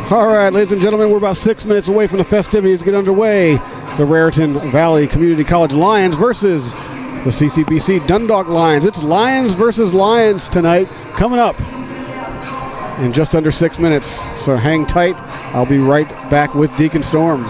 All right, ladies and gentlemen, we're about 6 minutes away from the festivities to get underway. The Raritan Valley Community College Lions versus the CCBC Dundalk Lions. It's Lions versus Lions tonight, coming up in just under 6 minutes. So hang tight. I'll be right back with Deacon Storm.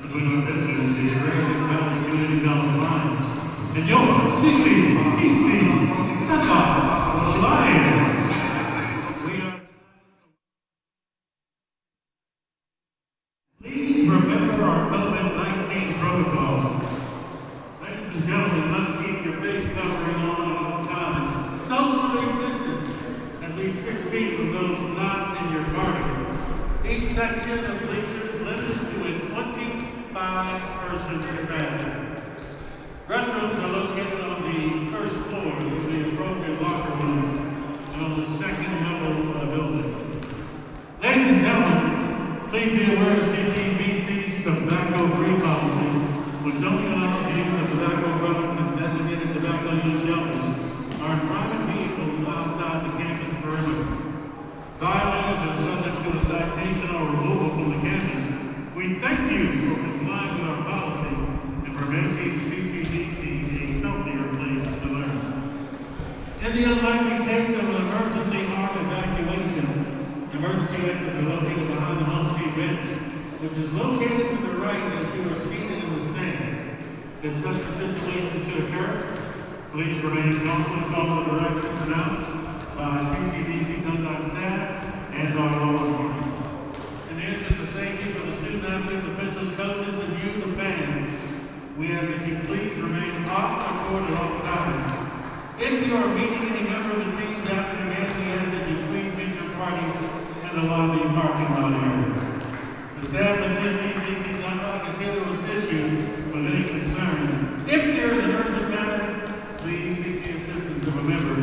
Between our visitors, the Raritan Valley Community College Lions, and your CCBC Dundalk Lions. Please remember our COVID-19 protocol. Ladies and gentlemen, must keep your face covering on at all times. Socially distance, at least 6 feet from those not in your party. Each section of bleachers limited to a 25-person capacity. Restrooms are located on the first floor with the appropriate locker rooms and on the second level of the building. Ladies and gentlemen, please be aware of CCBC's tobacco-free policy, which only allows use of tobacco products in designated tobacco use shelters or in private vehicles outside the campus perimeter. Violators are subject to a citation or removal from the campus. We thank you for complying with our policy and for making CCBC a healthier place to learn. In the unlikely case of an emergency armed evacuation, emergency exits are located behind the home team bench, which is located to the right as you are seated in the stands. If such a situation should occur, please remain calm and follow the directions announced by CCBC Dundalk staff and our law enforcement. In the interest of safety for the student athletes, officials, coaches, and you, the fan, we ask that you please remain off the court at all times. If you are meeting any member of the teams after the game, we ask that you please meet your party in the lobby parking lot area. The staff of CCBC Dundalk is here to assist you with any concerns. If there is an urgent matter, please seek the assistance of a member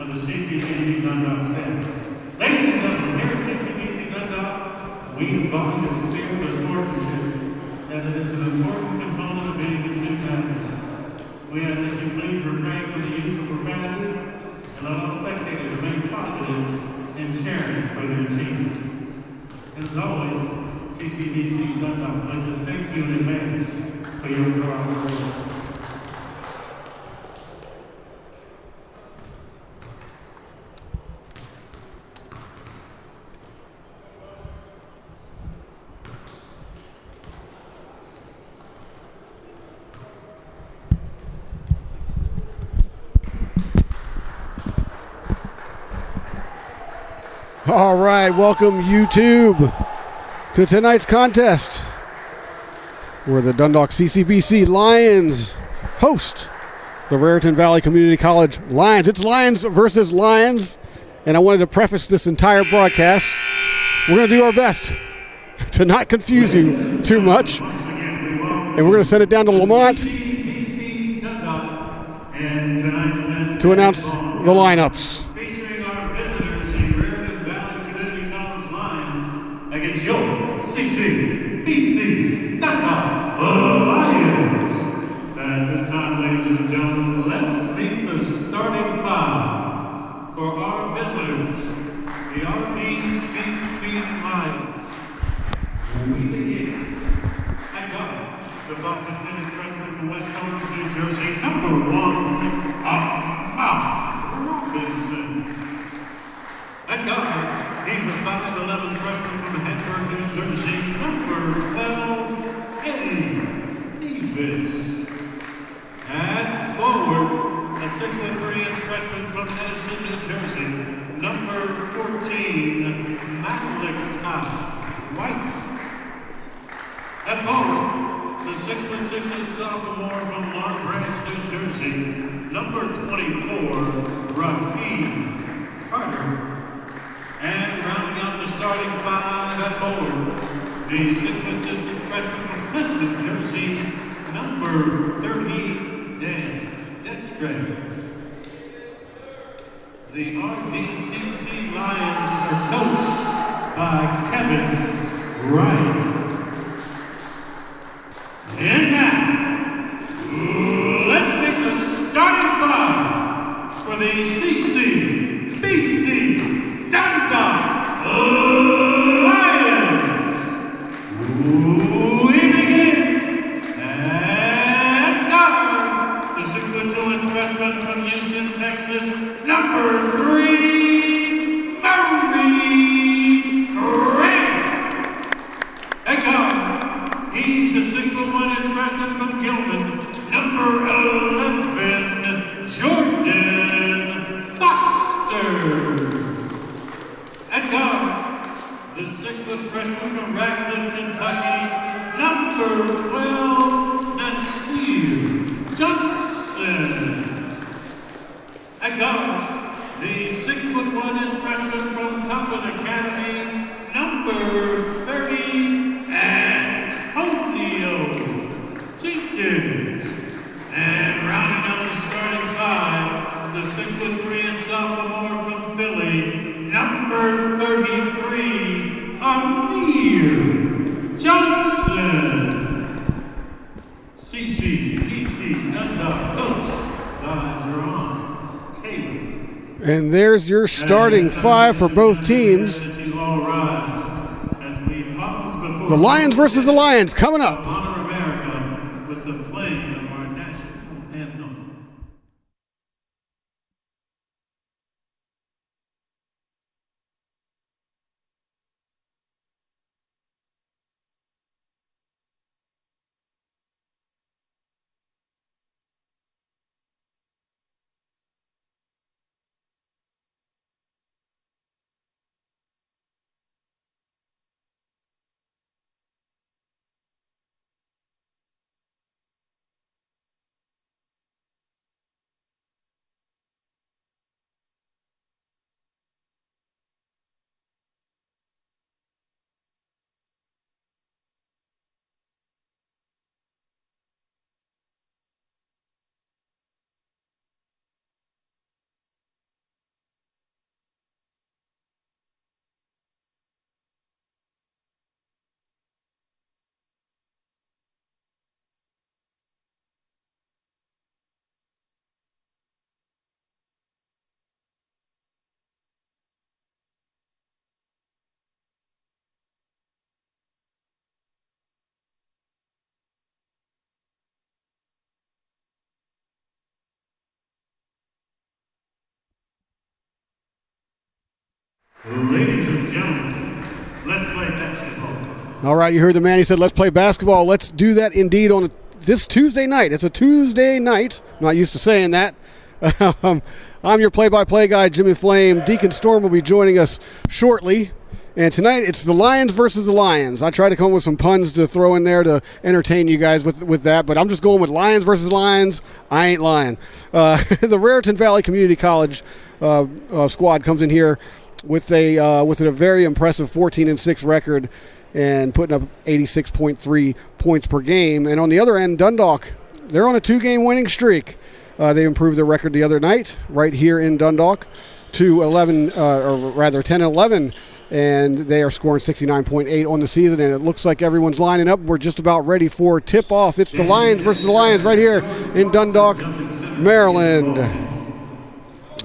of the the CCBC Dundalk staff. Ladies and gentlemen, here at CCBC Dundalk, we embody the spirit of sportsmanship as it is an important component of being a student athlete. We ask that you please refrain from the use of profanity and let all spectators remain positive and cheering for their team. As always, CCBC Dundalk would like to thank you in advance for your cooperation. All right, welcome YouTube to tonight's contest where the Dundalk CCBC Lions host the Raritan Valley Community College Lions. It's Lions versus Lions, and I wanted to preface this entire broadcast. We're going to do our best to not confuse you too much, and we're going to send it down to Lamont to announce the lineups. Against your CCBC Dundalk Lions. At this time, ladies and gentlemen, let's meet the starting five for our visitors, the RVCC Lions. We begin at guard, the Falcon freshman from West Orange, New Jersey, number 1, Mount Robinson. At guard, he's a 5'11" freshman from Hatfield, New Jersey, number 12, Eddie Davis. At forward, a 6'3" freshman from Edison, New Jersey, number 14, Malachi White. At forward, the 6'6" sophomore from Long Branch, New Jersey, number 24, Raheem Carter. And rounding out the starting five at forward, the 6'6" freshman from Clinton, New Jersey, number 30, Dan Dextres. The RVCC Lions are coached by Kevin Wright. And now, let's meet the starting five for the CCBC Dundalk Lions. We begin at guard, the 6'2" freshman from Houston, Texas, number 3, Murray Grant. At guard, he's a 6'1" freshman from Gilman, number 11, Jordan Foster. At guard, the 6' freshman from Radcliffe, Kentucky, number 12, Nasir Johnson. At guard, the 6'1" freshman from Coppin Academy, number 30, Antonio Jenkins. And rounding out the starting five, the 6'3" sophomore from Philly, number 33, Amir Johnson. CCBC Dundalk, coached by Jerome Taylor. And there's your starting five for both teams. The Lions versus the Lions coming up. Ladies and gentlemen, let's play basketball. All right, you heard the man. He said, let's play basketball. Let's do that indeed on this Tuesday night. It's a Tuesday night. I'm not used to saying that. I'm your play-by-play guy, Jimmy Flame. Deacon Storm will be joining us shortly. And tonight, it's the Lions versus the Lions. I tried to come up with some puns to throw in there to entertain you guys with that, but I'm just going with Lions versus Lions. I ain't lying. The Raritan Valley Community College squad comes in here with a very impressive 14-6 record and putting up 86.3 points per game. And on the other end, Dundalk, they're on a 2-game winning streak. They improved their record the other night right here in Dundalk to 10-11. And they are scoring 69.8 on the season, and it looks like everyone's lining up. We're just about ready for tip-off. It's the Lions versus the Lions right here in Dundalk, Maryland.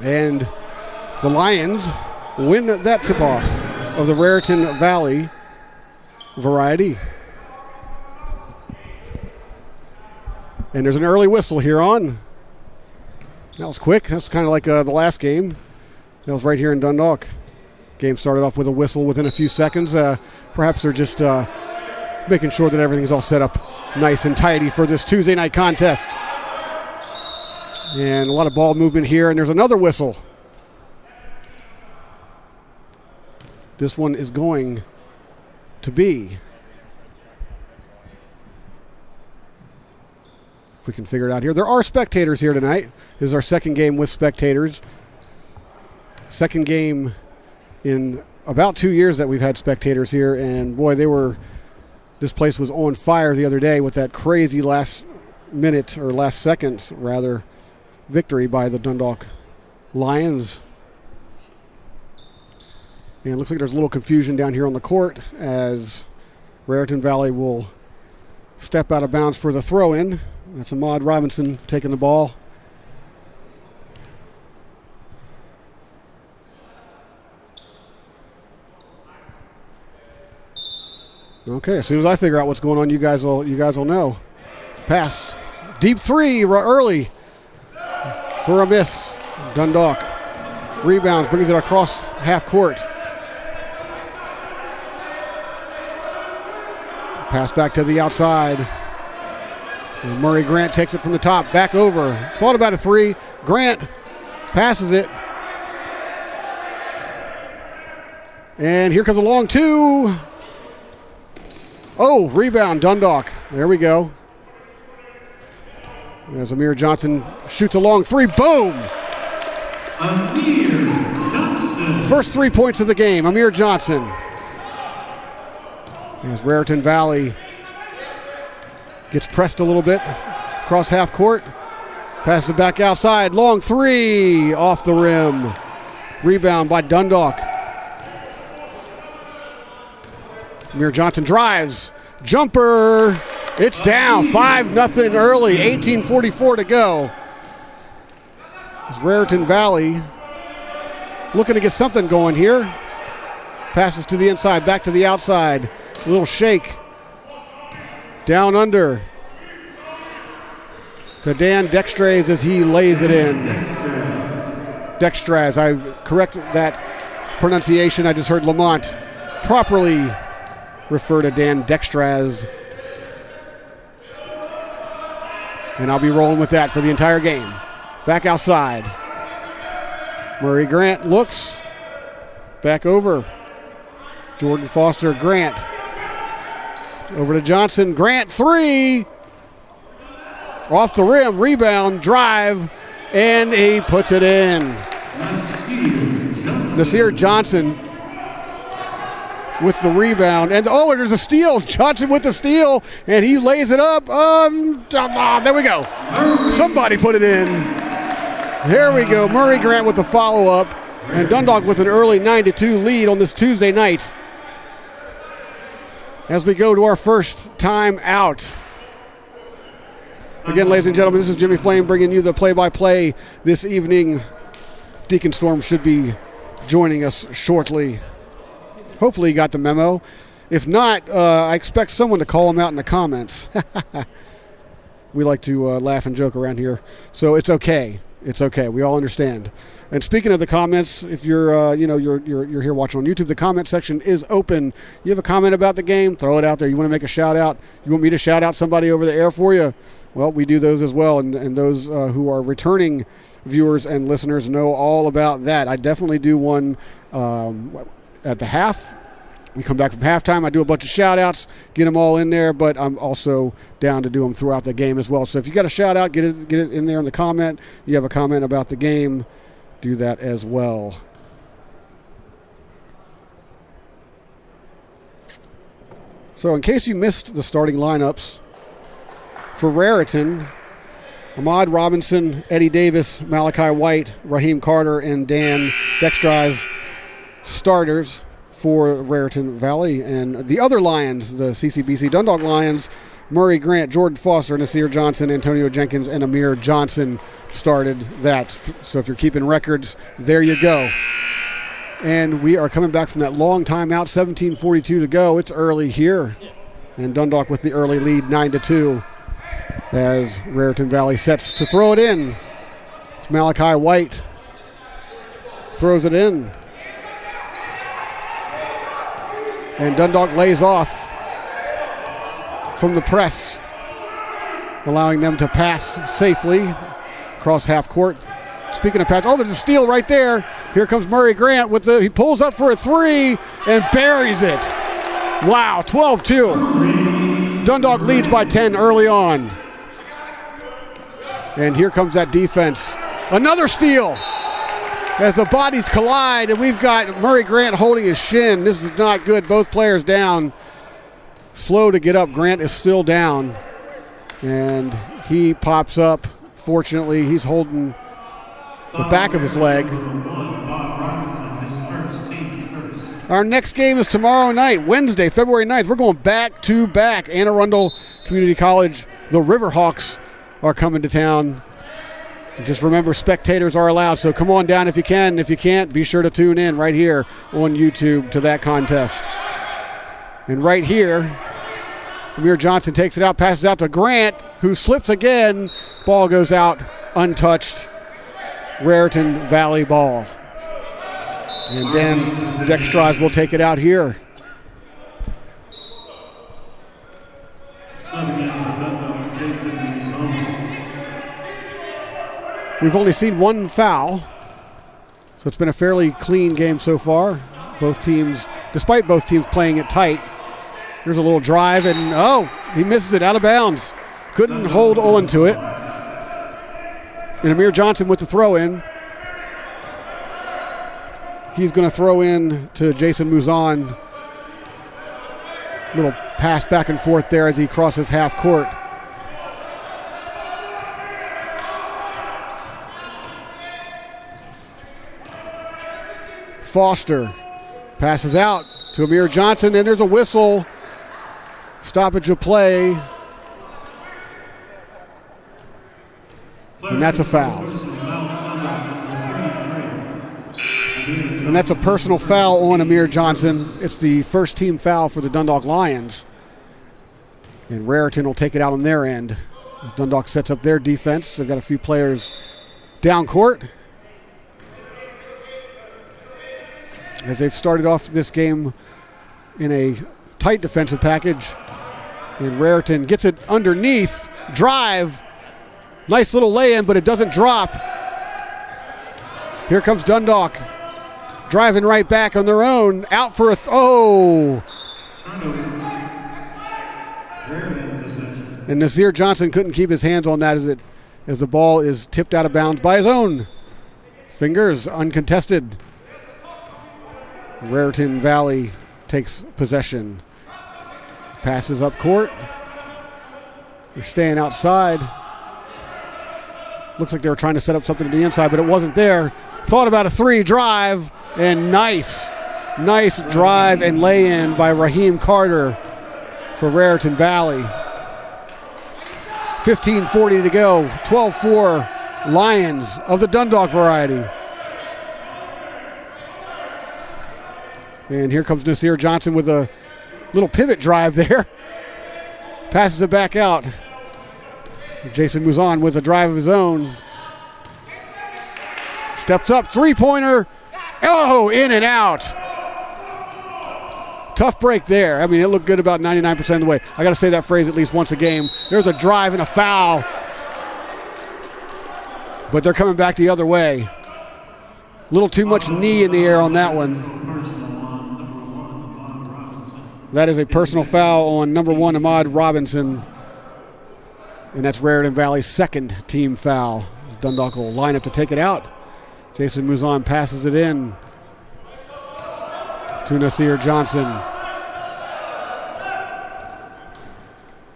And the Lions win that tip-off of the Raritan Valley Variety. And there's an early whistle here on. That was quick. That's kind of like the last game. That was right here in Dundalk. Game started off with a whistle within a few seconds. Perhaps they're just making sure that everything's all set up nice and tidy for this Tuesday night contest. And a lot of ball movement here, and there's another whistle. This one is going to be, if we can figure it out here. There are spectators here tonight. This is our second game with spectators. Second game in about 2 years that we've had spectators here, and boy, this place was on fire the other day with that crazy last seconds victory by the Dundalk Lions. And it looks like there's a little confusion down here on the court as Raritan Valley will step out of bounds for the throw-in. That's Ahmad Robinson taking the ball. Okay, as soon as I figure out what's going on, you guys will know. Pass, deep three early for a miss. Dundalk rebounds, brings it across half court. Pass back to the outside. And Murray Grant takes it from the top, back over. Thought about a three. Grant passes it. And here comes a long two. Oh, rebound, Dundalk. There we go. As Amir Johnson shoots a long three. Boom! Amir Johnson. First 3 points of the game, Amir Johnson. As Raritan Valley gets pressed a little bit across half court. Passes it back outside. Long three off the rim. Rebound by Dundalk. Amir Johnson drives. Jumper. It's down. 5-0 early. 18:44 to go. As Raritan Valley looking to get something going here. Passes to the inside, back to the outside. A little shake. Down under. To Dan Dextraz as he lays it in. Dextraz. I corrected that pronunciation. I just heard Lamont properly refer to Dan Dextraz. And I'll be rolling with that for the entire game. Back outside. Murray Grant looks. Back over. Jordan Foster, Grant. Over to Johnson. Grant, three. Off the rim, rebound, drive, and he puts it in. Nasir Johnson with the rebound. And there's a steal. Johnson with the steal, and he lays it up. There we go. Somebody put it in. There we go. Murray Grant with the follow-up, and Dundalk with an early 9-2 lead on this Tuesday night. As we go to our first time out. Again, ladies and gentlemen, this is Jimmy Flame bringing you the play-by-play this evening. Deacon Storm should be joining us shortly. Hopefully you got the memo. If not, I expect someone to call him out in the comments. We like to laugh and joke around here, so it's okay. It's okay. We all understand. And speaking of the comments, if you're you're here watching on YouTube, the comment section is open. You have a comment about the game, throw it out there. You want to make a shout out? You want me to shout out somebody over the air for you? Well, we do those as well, and those who are returning viewers and listeners know all about that. I definitely do one at the half. We come back from halftime. I do a bunch of shout-outs, get them all in there, but I'm also down to do them throughout the game as well. So if you got a shout-out, get it in there in the comment. You have a comment about the game, do that as well. So in case you missed the starting lineups, for Raritan, Ahmad Robinson, Eddie Davis, Malachi White, Raheem Carter, and Dan Dextrise starters for Raritan Valley. And the other Lions, the CCBC Dundalk Lions, Murray Grant, Jordan Foster, Nasir Johnson, Antonio Jenkins, and Amir Johnson started that. So if you're keeping records, there you go. And we are coming back from that long timeout, 17:42 to go. It's early here. And Dundalk with the early lead, 9-2. As Raritan Valley sets to throw it in. It's Malachi White. Throws it in. And Dundalk lays off from the press, allowing them to pass safely across half court. Speaking of pass, oh, there's a steal right there. Here comes Murray Grant he pulls up for a three and buries it. Wow, 12-2. Dundalk leads by 10 early on. And here comes that defense. Another steal as the bodies collide, and we've got Murray Grant holding his shin. This is not good. Both players down. Slow to get up. Grant is still down. And he pops up. Fortunately, he's holding the back of his leg. Our next game is tomorrow night, Wednesday, February 9th. We're going back-to-back. Anne Arundel Community College, the Riverhawks, are coming to town. And just remember, spectators are allowed, so come on down if you can. If you can't, be sure to tune in right here on YouTube to that contest. And right here, Amir Johnson takes it out, passes out to Grant, who slips again. Ball goes out untouched. Raritan Valley ball. And then Dextrise will take it out here. We've only seen one foul, so it's been a fairly clean game so far. Both teams, despite both teams playing it tight. Here's a little drive, and he misses it out of bounds. Couldn't hold on to it. And Amir Johnson with the throw in. He's going to throw in to Jason Muzan. Little pass back and forth there as he crosses half court. Foster passes out to Amir Johnson, and there's a whistle. Stoppage of play. And that's a foul. And that's a personal foul on Amir Johnson. It's the first team foul for the Dundalk Lions. And Raritan will take it out on their end. Dundalk sets up their defense. They've got a few players down court. As they've started off this game in a tight defensive package. And Raritan gets it underneath. Drive. Nice little lay-in, but it doesn't drop. Here comes Dundalk. Driving right back on their own. Out for a And Nasir Johnson couldn't keep his hands on that as the ball is tipped out of bounds by his own fingers, uncontested. Raritan Valley takes possession. Passes up court. They're staying outside. Looks like they were trying to set up something to the inside, but it wasn't there. Thought about a three, drive, and nice drive and lay-in by Raheem Carter for Raritan Valley. 15:40 to go. 12-4 Lions of the Dundalk variety. And here comes Nasir Johnson with a little pivot drive there. Passes it back out. Jason Muzan with a drive of his own. Steps up, three-pointer. Oh, in and out. Tough break there. I mean, it looked good about 99% of the way. I got to say that phrase at least once a game. There's a drive and a foul. But they're coming back the other way. A little too much knee in the air on that one. That is a personal foul on number 1, Ahmad Robinson. And that's Raritan Valley's second team foul. Dundalk will line up to take it out. Jason Muzan passes it in to Nasir Johnson.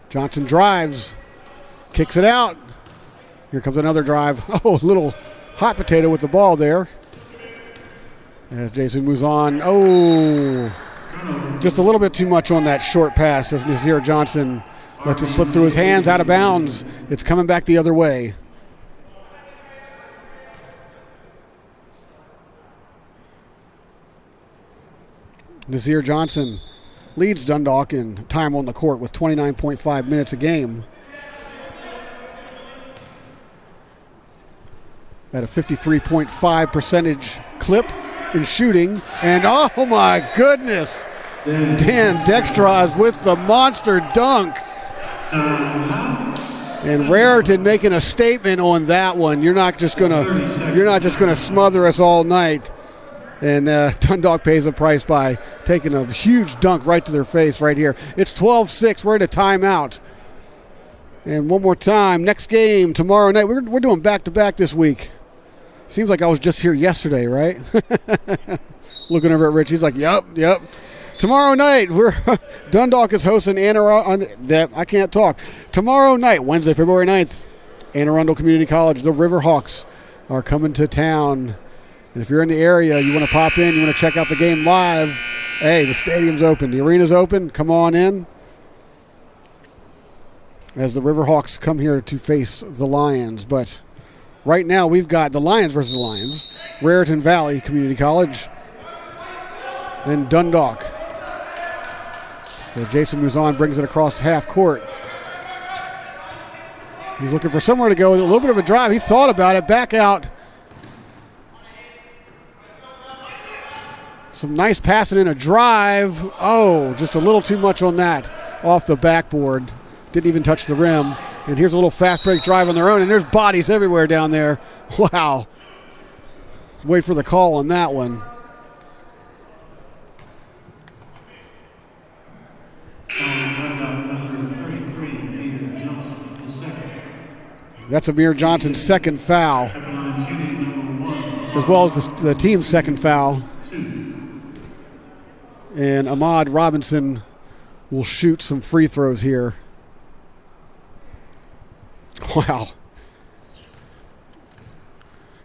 Johnson drives, kicks it out. Here comes another drive. Oh, a little hot potato with the ball there. As Jason Muzan, just a little bit too much on that short pass as Nasir Johnson lets it slip through his hands, out of bounds. It's coming back the other way. Nasir Johnson leads Dundalk in time on the court with 29.5 minutes a game. At a 53.5% clip in shooting. And oh my goodness, Dan Dextros with the monster dunk. And Raritan making a statement on that one. You're not just gonna smother us all night. And Dundalk pays a price by taking a huge dunk right to their face right here. It's 12-6. We're at a timeout. And one more time, next game tomorrow night. We're doing back-to-back this week. Seems like I was just here yesterday, right? Looking over at Rich, he's like, yep. Tomorrow night, Dundalk is hosting I can't talk. Tomorrow night, Wednesday, February 9th, Anne Arundel Community College, the Riverhawks are coming to town. And if you're in the area, you want to pop in, you want to check out the game live, hey, the stadium's open. The arena's open. Come on in. As the Riverhawks come here to face the Lions. But right now, we've got the Lions versus the Lions, Raritan Valley Community College, and Dundalk. As Jason Muzan brings it across half court. He's looking for somewhere to go with a little bit of a drive. He thought about it. Back out. Some nice passing in a drive. Oh, just a little too much on that. Off the backboard. Didn't even touch the rim. And here's a little fast break drive on their own. And there's bodies everywhere down there. Wow. Let's wait for the call on that one. That's Amir Johnson's second foul, as well as the team's second foul. And Ahmad Robinson will shoot some free throws here. Wow.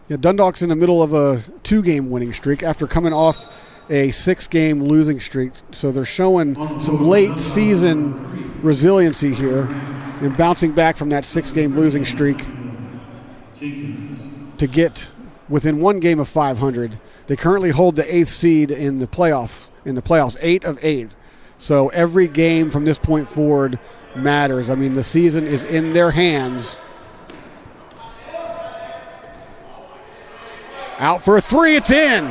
Yeah, Dundalk's in the middle of a 2-game winning streak after coming off a 6-game losing streak. So they're showing some late season resiliency here and bouncing back from that 6-game losing streak to get within 1 game of 500. They currently hold the 8th seed in the playoffs, 8 of 8. So every game from this point forward matters. I mean, the season is in their hands. Out for a three, it's in.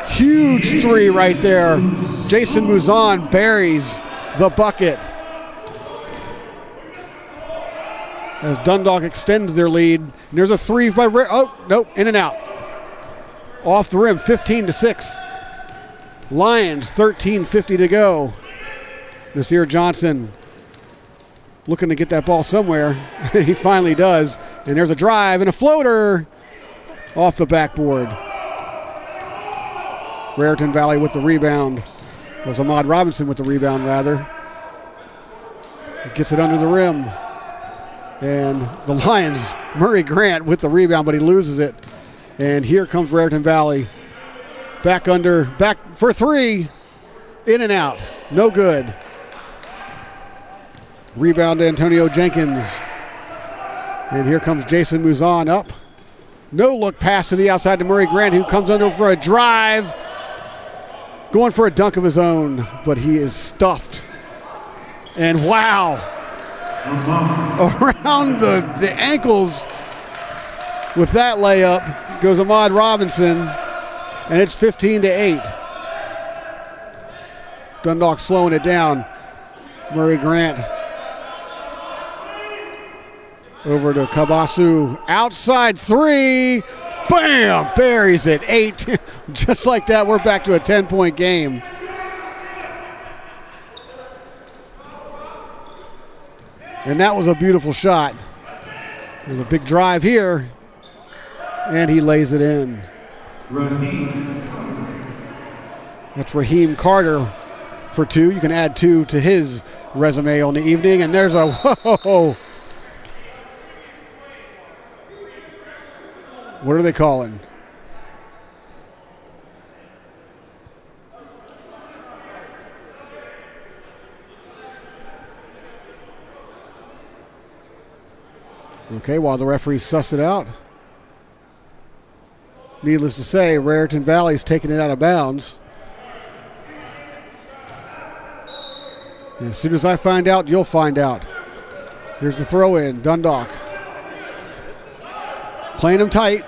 Huge three right there. Jason Muzan buries the bucket as Dundalk extends their lead. And there's a three by in and out. Off the rim, 15-6. Lions, 13:50 to go. Nasir Johnson looking to get that ball somewhere. He finally does. And there's a drive and a floater off the backboard. Raritan Valley with the rebound. It was Ahmad Robinson with the rebound, rather. Gets it under the rim. And the Lions, Murray Grant with the rebound, but he loses it. And here comes Raritan Valley. Back for three. In and out. No good. Rebound to Antonio Jenkins. And here comes Jason Muzan up. No look pass to the outside to Murray Grant, who comes under for a drive. Going for a dunk of his own, but he is stuffed. And wow. Around the ankles with that layup goes Ahmad Robinson, and it's 15-8. Dundalk slowing it down. Murray Grant over to Kabasu. Outside three. Bam! Buries it. 8. Just like that, we're back to a 10-point game. And that was a beautiful shot. There's a big drive here. And he lays it in. That's Raheem Carter for 2. You can add 2 to his resume on the evening. And there's a whoa. What are they calling? Okay, while the referees suss it out. Needless to say, Raritan Valley's taking it out of bounds. And as soon as I find out, you'll find out. Here's the throw in, Dundalk. Playing him tight.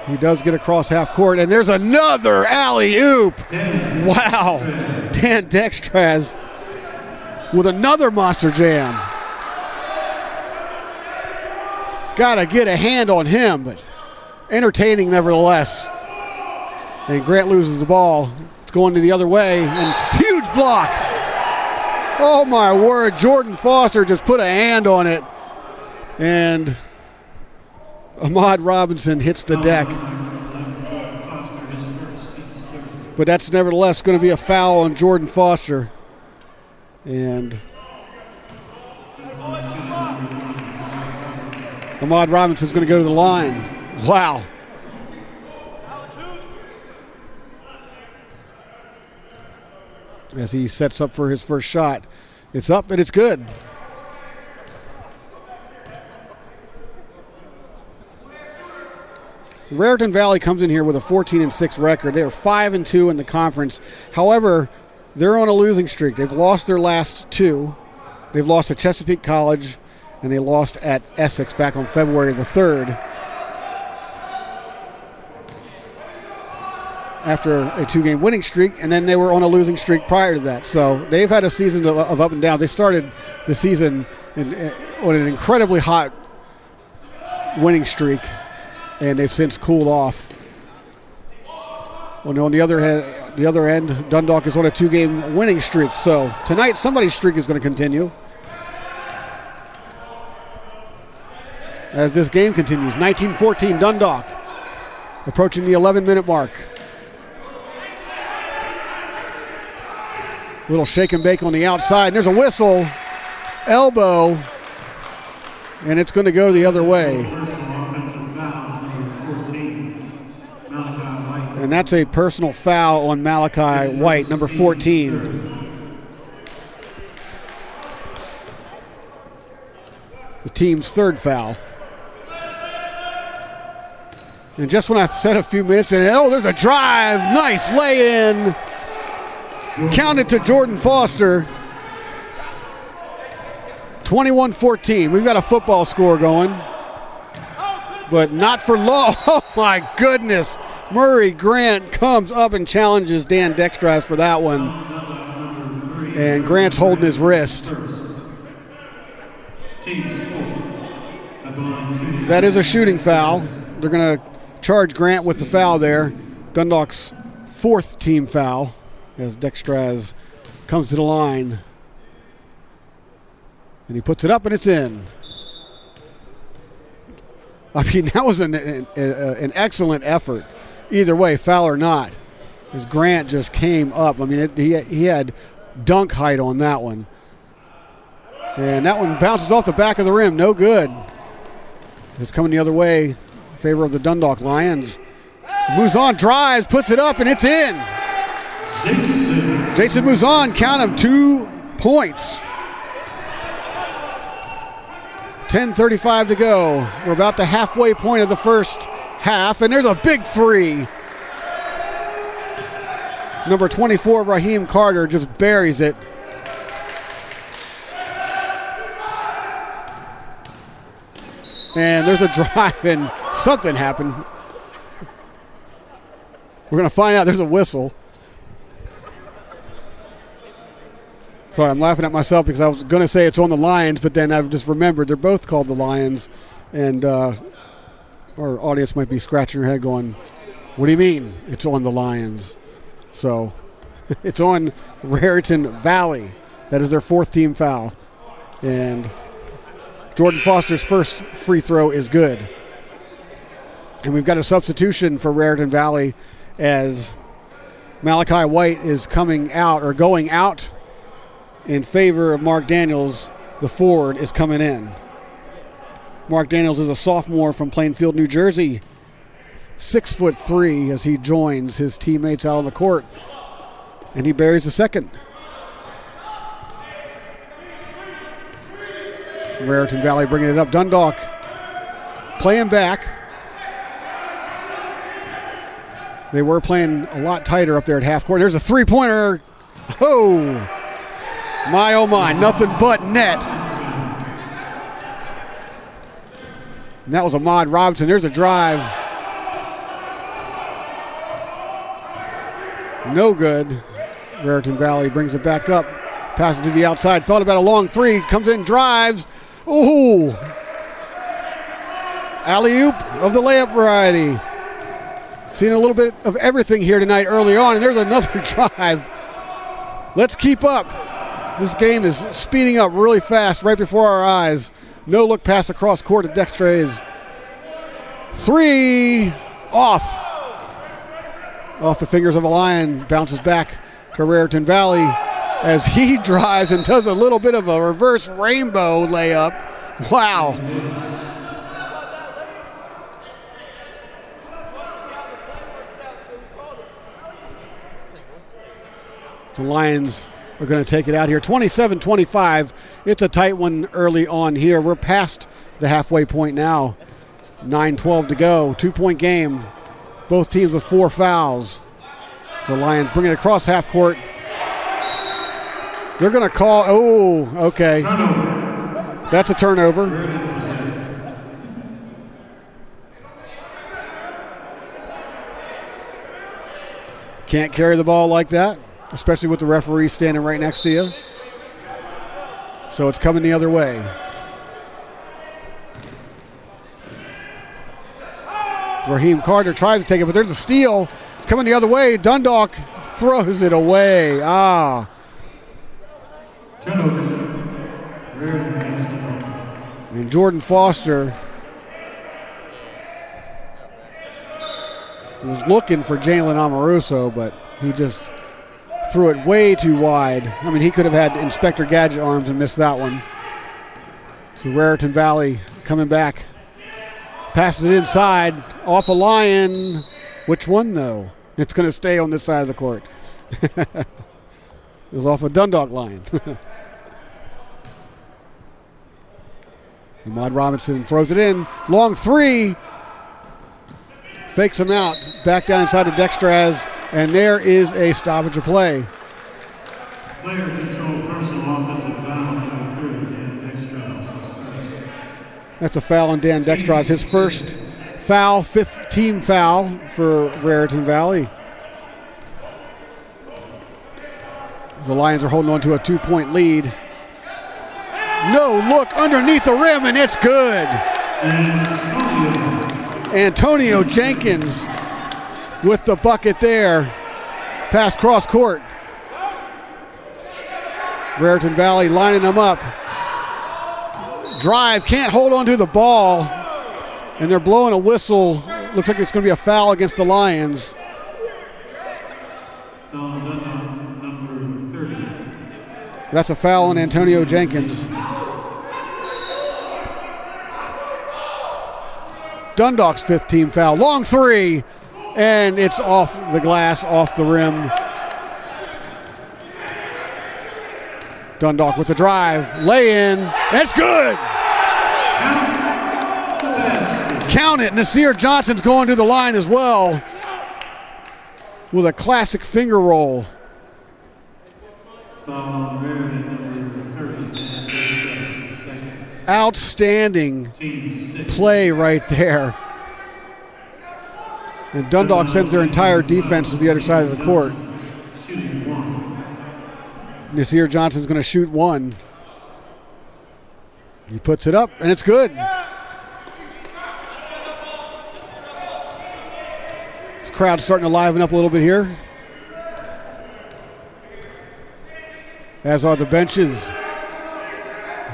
He does get across half court, and there's another alley-oop. Wow. Dan Dextraz with another monster jam. Got to get a hand on him, but entertaining nevertheless. And Grant loses the ball. It's going to the other way, and huge block. Oh, my word. Jordan Foster just put a hand on it, and Ahmad Robinson hits the deck. But that's nevertheless going to be a foul on Jordan Foster. And Ahmad Robinson's going to go to the line. Wow. As he sets up for his first shot. It's up and it's good. Raritan Valley comes in here with a 14-6 record. They are 5-2 in the conference. However, they're on a losing streak. They've lost their last 2. They've lost to Chesapeake College, and they lost at Essex back on February the 3rd. After a 2-game winning streak, and then they were on a losing streak prior to that. So they've had a season of up and down. They started the season on an incredibly hot winning streak, and they've since cooled off. On the other end, Dundalk is on a 2-game winning streak. So tonight, somebody's streak is going to continue. As this game continues, 19-14 Dundalk, approaching the 11-minute mark. Little shake and bake on the outside, and there's a whistle, elbow, and it's going to go the other way. And that's a personal foul on Malachi White, number 14. The team's 3rd foul. And just when I said a few minutes, and there's a drive, nice lay-in. Counted to Jordan Foster. 21-14. We've got a football score going. But not for long. Oh, my goodness. Murray Grant comes up and challenges Dan Dextraz for that one. And Grant's holding his wrist. That is a shooting foul. They're going to charge Grant with the foul there. Dundalk's 4th team foul as Dextraz comes to the line. And he puts it up and it's in. I mean, that was an excellent effort. Either way, foul or not. As Grant just came up. I mean, he had dunk height on that one. And that one bounces off the back of the rim. No good. It's coming the other way in favor of the Dundalk Lions. Moves on, drives, puts it up, and it's in. Jason moves on, count him, 2 points. 10:35 to go. We're about the halfway point of the first half, and there's a big 3. Number 24, Raheem Carter, just buries it. And there's a drive, and something happened. We're going to find out. There's a whistle. Sorry, I'm laughing at myself because I was going to say it's on the Lions, but then I've just remembered they're both called the Lions. And our audience might be scratching their head going, what do you mean it's on the Lions? So it's on Raritan Valley. That is their 4th team foul. And Jordan Foster's first free throw is good. And we've got a substitution for Raritan Valley as Malachi White is coming out or going out in favor of Mark Daniels. The forward is coming in. Mark Daniels is a sophomore from Plainfield, New Jersey. 6'3" as he joins his teammates out on the court. And he buries the second. Raritan Valley bringing it up. Dundalk playing back. They were playing a lot tighter up there at half court. There's a three-pointer. Oh, my, nothing but net. And that was Ahmad Robinson. There's a drive. No good. Raritan Valley brings it back up. Passes to the outside. Thought about a long three. Comes in, drives. Ooh. Alley-oop of the layup variety. Seen a little bit of everything here tonight early on, and there's another drive. Let's keep up. This game is speeding up really fast right before our eyes. No look pass across court to Dextres. Three off. Off the fingers of a Lion. Bounces back to Raritan Valley as he drives and does a little bit of a reverse rainbow layup. Wow. The Lions are going to take it out here. 27-25. It's a tight one early on here. We're past the halfway point now. 9:12 to go. 2-point game. Both teams with 4 fouls. The Lions bring it across half court. They're going to call. Oh, okay. That's a turnover. Can't carry the ball like that, especially with the referee standing right next to you. So it's coming the other way. Raheem Carter tries to take it, but there's a steal. Coming the other way. Dundalk throws it away. And Jordan Foster was looking for Jalen Amoruso, but he just threw it way too wide. I mean, he could have had Inspector Gadget arms and missed that one. So Raritan Valley coming back. Passes it inside, off a Lion. Which one, though? It's going to stay on this side of the court. It was off a Dundalk Lion. Ahmad Robinson throws it in. Long three. Fakes him out. Back down inside to Dextraz. And there is a stoppage of play. Player control personal offensive foul. Number 30, Dan Dextraz. That's a foul on Dan Dextraz. His first foul, 5th team foul for Raritan Valley. The Lions are holding on to a 2-point lead. No look underneath the rim, and it's good. Antonio Jenkins with the bucket there. Pass cross court. Raritan Valley lining them up. Drive, can't hold on to the ball. And they're blowing a whistle. Looks like it's going to be a foul against the Lions. Number 30. That's a foul on Antonio Jenkins. Dundalk's 5th team foul. Long three. And it's off the glass, off the rim. Dundalk with the drive. Lay in. That's good. Count it. Nasir Johnson's going to the line as well with a classic finger roll. Outstanding play right there. And Dundalk sends their entire defense to the other side of the court. Nasir Johnson's going to shoot one. He puts it up, and it's good. This crowd's starting to liven up a little bit here, as are the benches.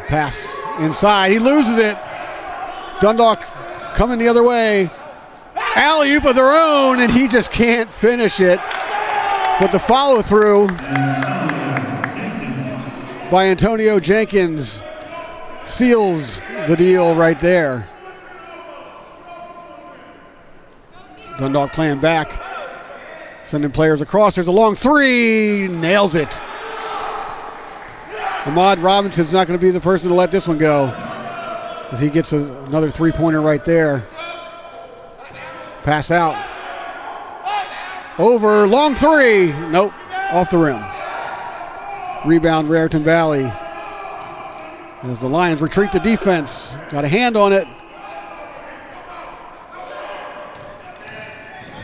Pass inside. He loses it. Dundalk coming the other way. Alley-oop of their own, and he just can't finish it. But the follow-through by Antonio Jenkins seals the deal right there. Dundalk playing back, sending players across. There's a long three. Nails it. Ahmad Robinson's not going to be the person to let this one go, as he gets another three-pointer right there. Pass out. Over. Long three. Nope. Off the rim. Rebound, Raritan Valley. As the Lions retreat the defense. Got a hand on it.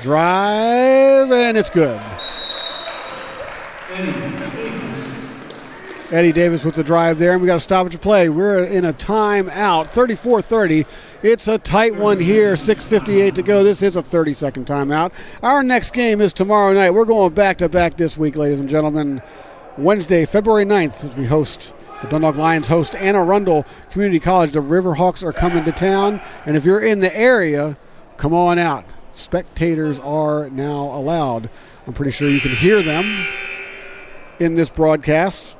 Drive, and it's good. Eddie Davis with the drive there, and we got a stoppage of play. We're in a timeout, 34-30. It's a tight one here, 6:58 to go. This is a 30-second timeout. Our next game is tomorrow night. We're going back-to-back this week, ladies and gentlemen. Wednesday, February 9th, as we host the Dundalk Lions host Anne Arundel Community College. The Riverhawks are coming to town, and if you're in the area, come on out. Spectators are now allowed. I'm pretty sure you can hear them in this broadcast.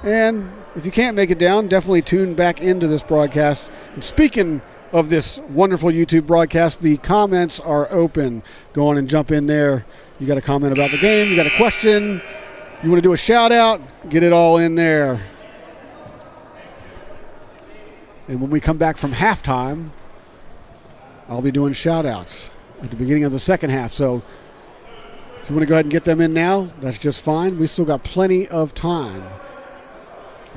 And if you can't make it down, definitely tune back into this broadcast. And speaking of this wonderful YouTube broadcast, the comments are open. Go on and jump in there. You got a comment about the game, you got a question, you want to do a shout out, get it all in there. And when we come back from halftime, I'll be doing shout outs at the beginning of the second half. So if you want to go ahead and get them in now, that's just fine. We still got plenty of time.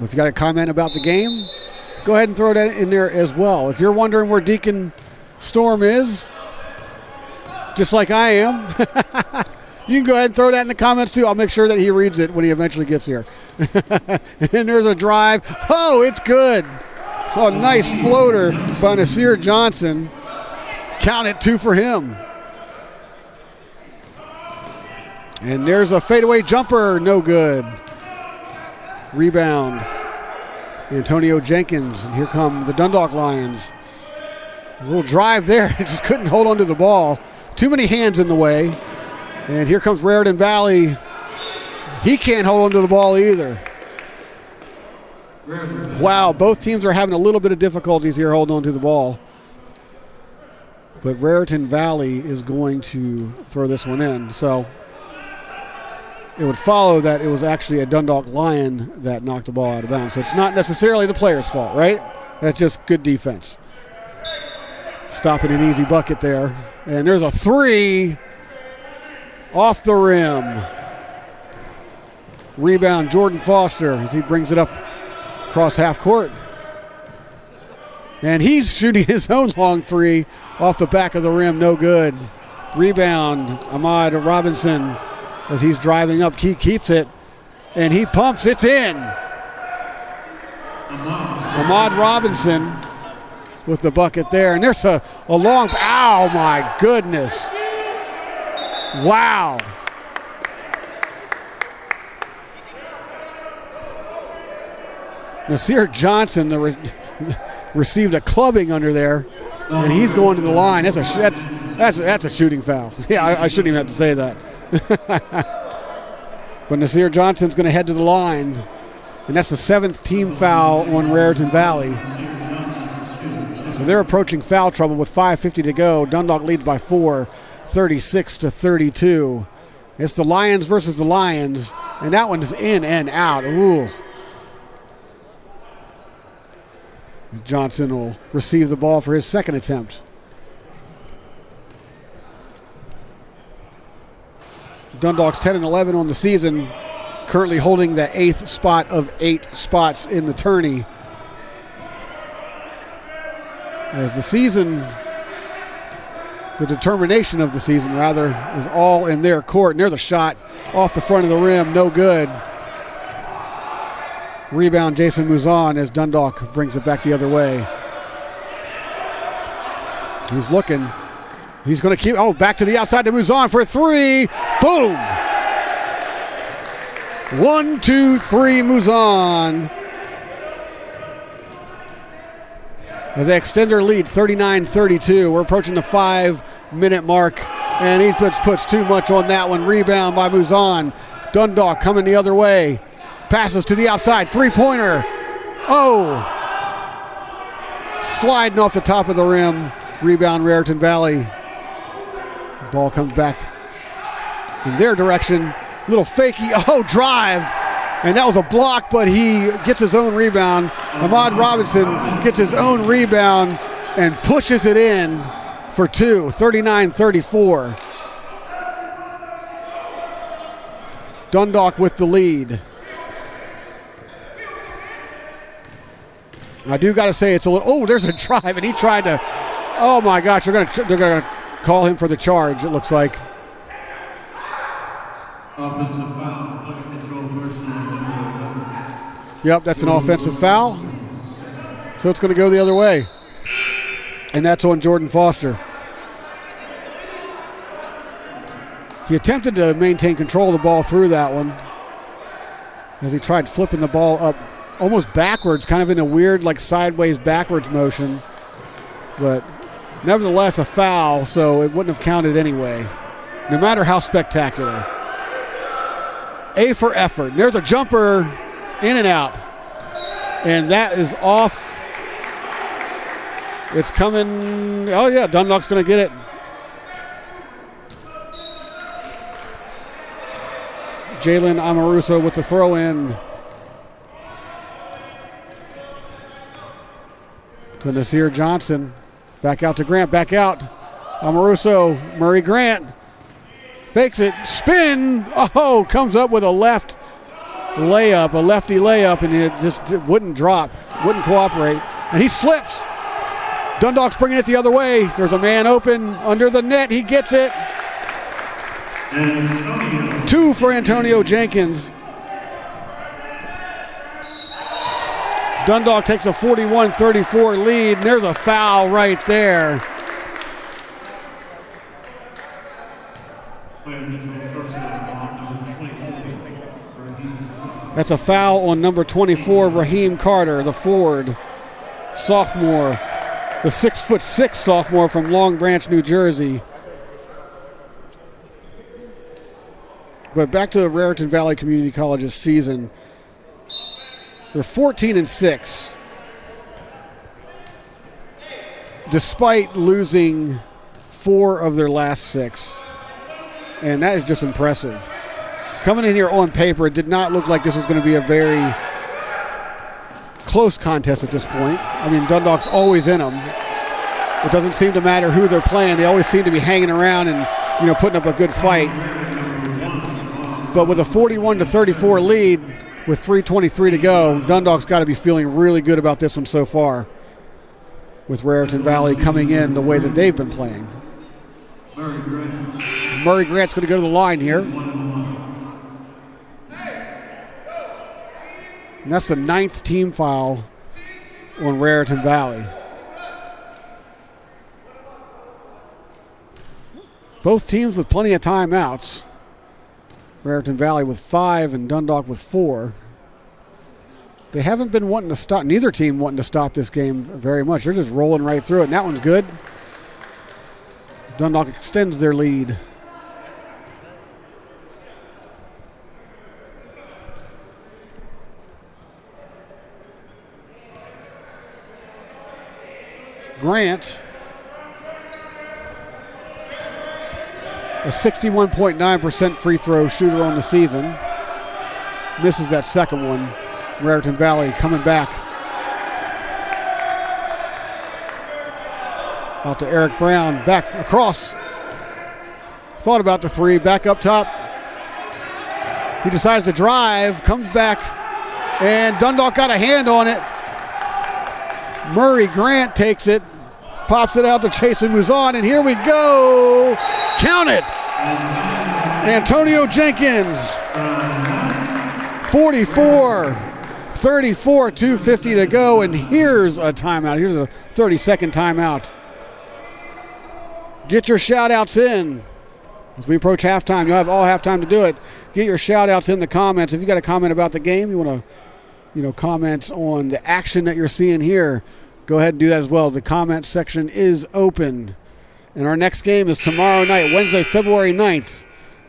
If you got a comment about the game, go ahead and throw that in there as well. If you're wondering where Deacon Storm is, just like I am, you can go ahead and throw that in the comments too. I'll make sure that he reads it when he eventually gets here. And there's a drive. Oh, it's good. Oh, nice floater by Nasir Johnson. Count it, 2 for him. And there's a fadeaway jumper. No good. Rebound. Antonio Jenkins. And here come the Dundalk Lions. A little drive there. Just couldn't hold on to the ball. Too many hands in the way. And here comes Raritan Valley. He can't hold on to the ball either. Wow, both teams are having a little bit of difficulties here holding on to the ball. But Raritan Valley is going to throw this one in. So it would follow that it was actually a Dundalk Lion that knocked the ball out of bounds. So it's not necessarily the player's fault, right? That's just good defense. Stopping an easy bucket there. And there's a three off the rim. Rebound, Jordan Foster, as he brings it up across half court. And he's shooting his own long three off the back of the rim. No good. Rebound, Ahmad Robinson, as he's driving up. He keeps it, and he pumps. It's in. Ahmad Robinson with the bucket there. And there's a long, ow, my goodness. Wow. Nasir Johnson received a clubbing under there, and he's going to the line. That's a shooting foul. Yeah, I shouldn't even have to say that. But Nasir Johnson's going to head to the line, and that's the 7th team foul on Raritan Valley. So they're approaching foul trouble with 5:50 to go. Dundalk leads by 4, 36-32. It's the Lions versus the Lions, and that one's in and out. Ooh. Johnson will receive the ball for his second attempt. Dundalk's 10-11 on the season, currently holding the 8th spot of 8 spots in the tourney. as the determination of the season, rather, is all in their court. And there's a shot off the front of the rim, no good. Rebound, Jason Mouzon, as Dundalk brings it back the other way. He's looking. He's going to keep, back to the outside to Mouzon for three. Boom! 1, 2, 3, Mouzon. As they extend their lead, 39-32. We're approaching the 5-minute mark, and he puts too much on that one. Rebound by Mouzon. Dundalk coming the other way. Passes to the outside, three-pointer. Sliding off the top of the rim. Rebound, Raritan Valley. The ball comes back in their direction. Little fakey, drive. And that was a block, but he gets his own rebound. Ahmad Robinson gets his own rebound and pushes it in for two, 39-34. Dundalk with the lead. I do got to say it's a little, there's a drive, and he tried to, oh my gosh, they're going to call him for the charge, it looks like. Offensive foul, player control person number 11. Yep, that's an offensive foul. So it's going to go the other way. And that's on Jordan Foster. He attempted to maintain control of the ball through that one, as he tried flipping the ball up almost backwards, kind of in a weird, like, sideways backwards motion. But nevertheless, a foul, so it wouldn't have counted anyway, no matter how spectacular. A for effort. And there's a jumper, in and out. And that is off. It's coming. Oh, yeah, Dundalk's going to get it. Jalen Amoruso with the throw-in to Nasir Johnson. Back out to Grant. Back out. Amoruso. Murray Grant. Fakes it. Spin. Comes up with a lefty layup, and it just wouldn't drop. Wouldn't cooperate. And he slips. Dundalk's bringing it the other way. There's a man open under the net. He gets it. Two for Antonio Jenkins. Dundalk takes a 41-34 lead, and there's a foul right there. That's a foul on number 24, Raheem Carter, the forward, sophomore, the 6'6" sophomore from Long Branch, New Jersey. But back to the Raritan Valley Community College's season. They're 14-6, despite losing 4 of their last 6. And that is just impressive. Coming in here on paper, it did not look like this was going to be a very close contest at this point. I mean, Dundalk's always in them. It doesn't seem to matter who they're playing. They always seem to be hanging around and, putting up a good fight. But with a 41-34 lead with 3:23 to go, Dundalk's got to be feeling really good about this one so far, with Raritan Valley coming in the way that they've been playing. Murray Grant's going to go to the line here. And that's the 9th team foul on Raritan Valley. Both teams with plenty of timeouts. Raritan Valley with 5 and Dundalk with 4. They haven't been wanting to stop, neither team wanting to stop this game very much. They're just rolling right through it, and that one's good. Dundalk extends their lead. Grant, a 61.9% free throw shooter on the season, misses that second one. Raritan Valley coming back. Out to Eric Brown, back across. Thought about the three, back up top. He decides to drive, comes back, and Dundalk got a hand on it. Murray Grant takes it, Pops it out to Jason Muzon, and here we go. Count it. Antonio Jenkins. 44-34, 2:50 to go, and here's a timeout. Here's a 30-second timeout. Get your shout-outs in. As we approach halftime, you'll have all halftime to do it. Get your shout-outs in the comments. If you got a comment about the game, you want to, comment on the action that you're seeing here, go ahead and do that as well. The comment section is open. And our next game is tomorrow night, Wednesday, February 9th,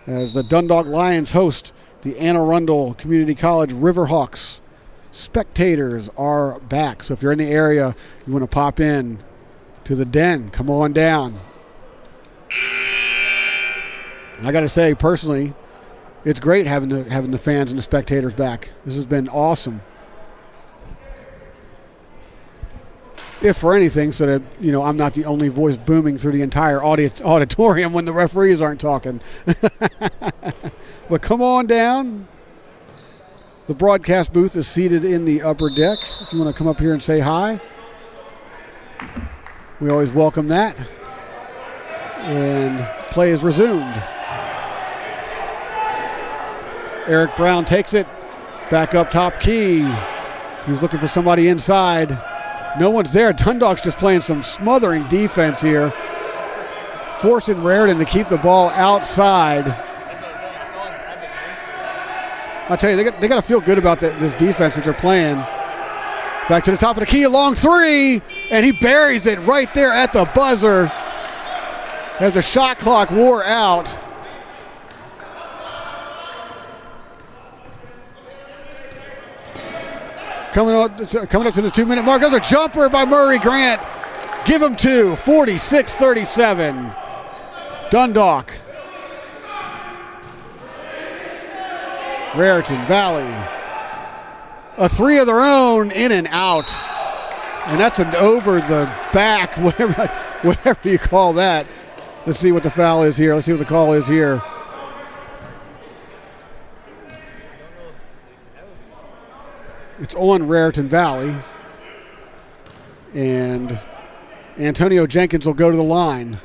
as the Dundalk Lions host the Anne Arundel Community College Riverhawks. Spectators are back. So if you're in the area, you want to pop in to the den, come on down. I got to say, personally, it's great having the fans and the spectators back. This has been awesome. If for anything, so that, I'm not the only voice booming through the entire auditorium when the referees aren't talking. But come on down. The broadcast booth is seated in the upper deck. If you want to come up here and say hi, we always welcome that. And play is resumed. Eric Brown takes it back up top key. He's looking for somebody inside. No one's there. Dundalk's just playing some smothering defense here, forcing Raritan to keep the ball outside. I'll tell you, they got to feel good about this defense that they're playing. Back to the top of the key, a long three, and he buries it right there at the buzzer as the shot clock wore out. Coming up to the 2-minute mark. There's a jumper by Murray Grant. Give him two. 46-37. Dundalk. Raritan Valley. A three of their own, in and out. And that's an over the back, whatever you call that. Let's see what the foul is here. Let's see what the call is here. It's on Raritan Valley. And Antonio Jenkins will go to the line.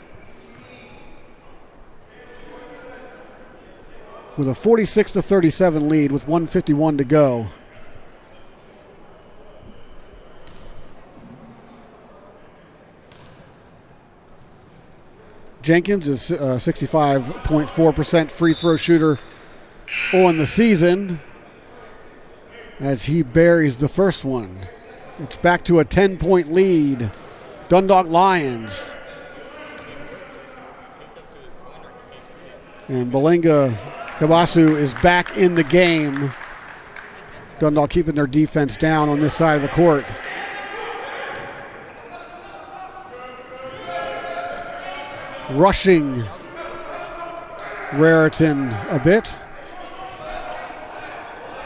With a 46-37 lead with 1:51 to go. Jenkins is 65.4% free throw shooter on the season as he buries the first one. It's back to a 10-point lead. Dundalk Lions. And Belinga Kabasu is back in the game. Dundalk keeping their defense down on this side of the court. Rushing Raritan a bit.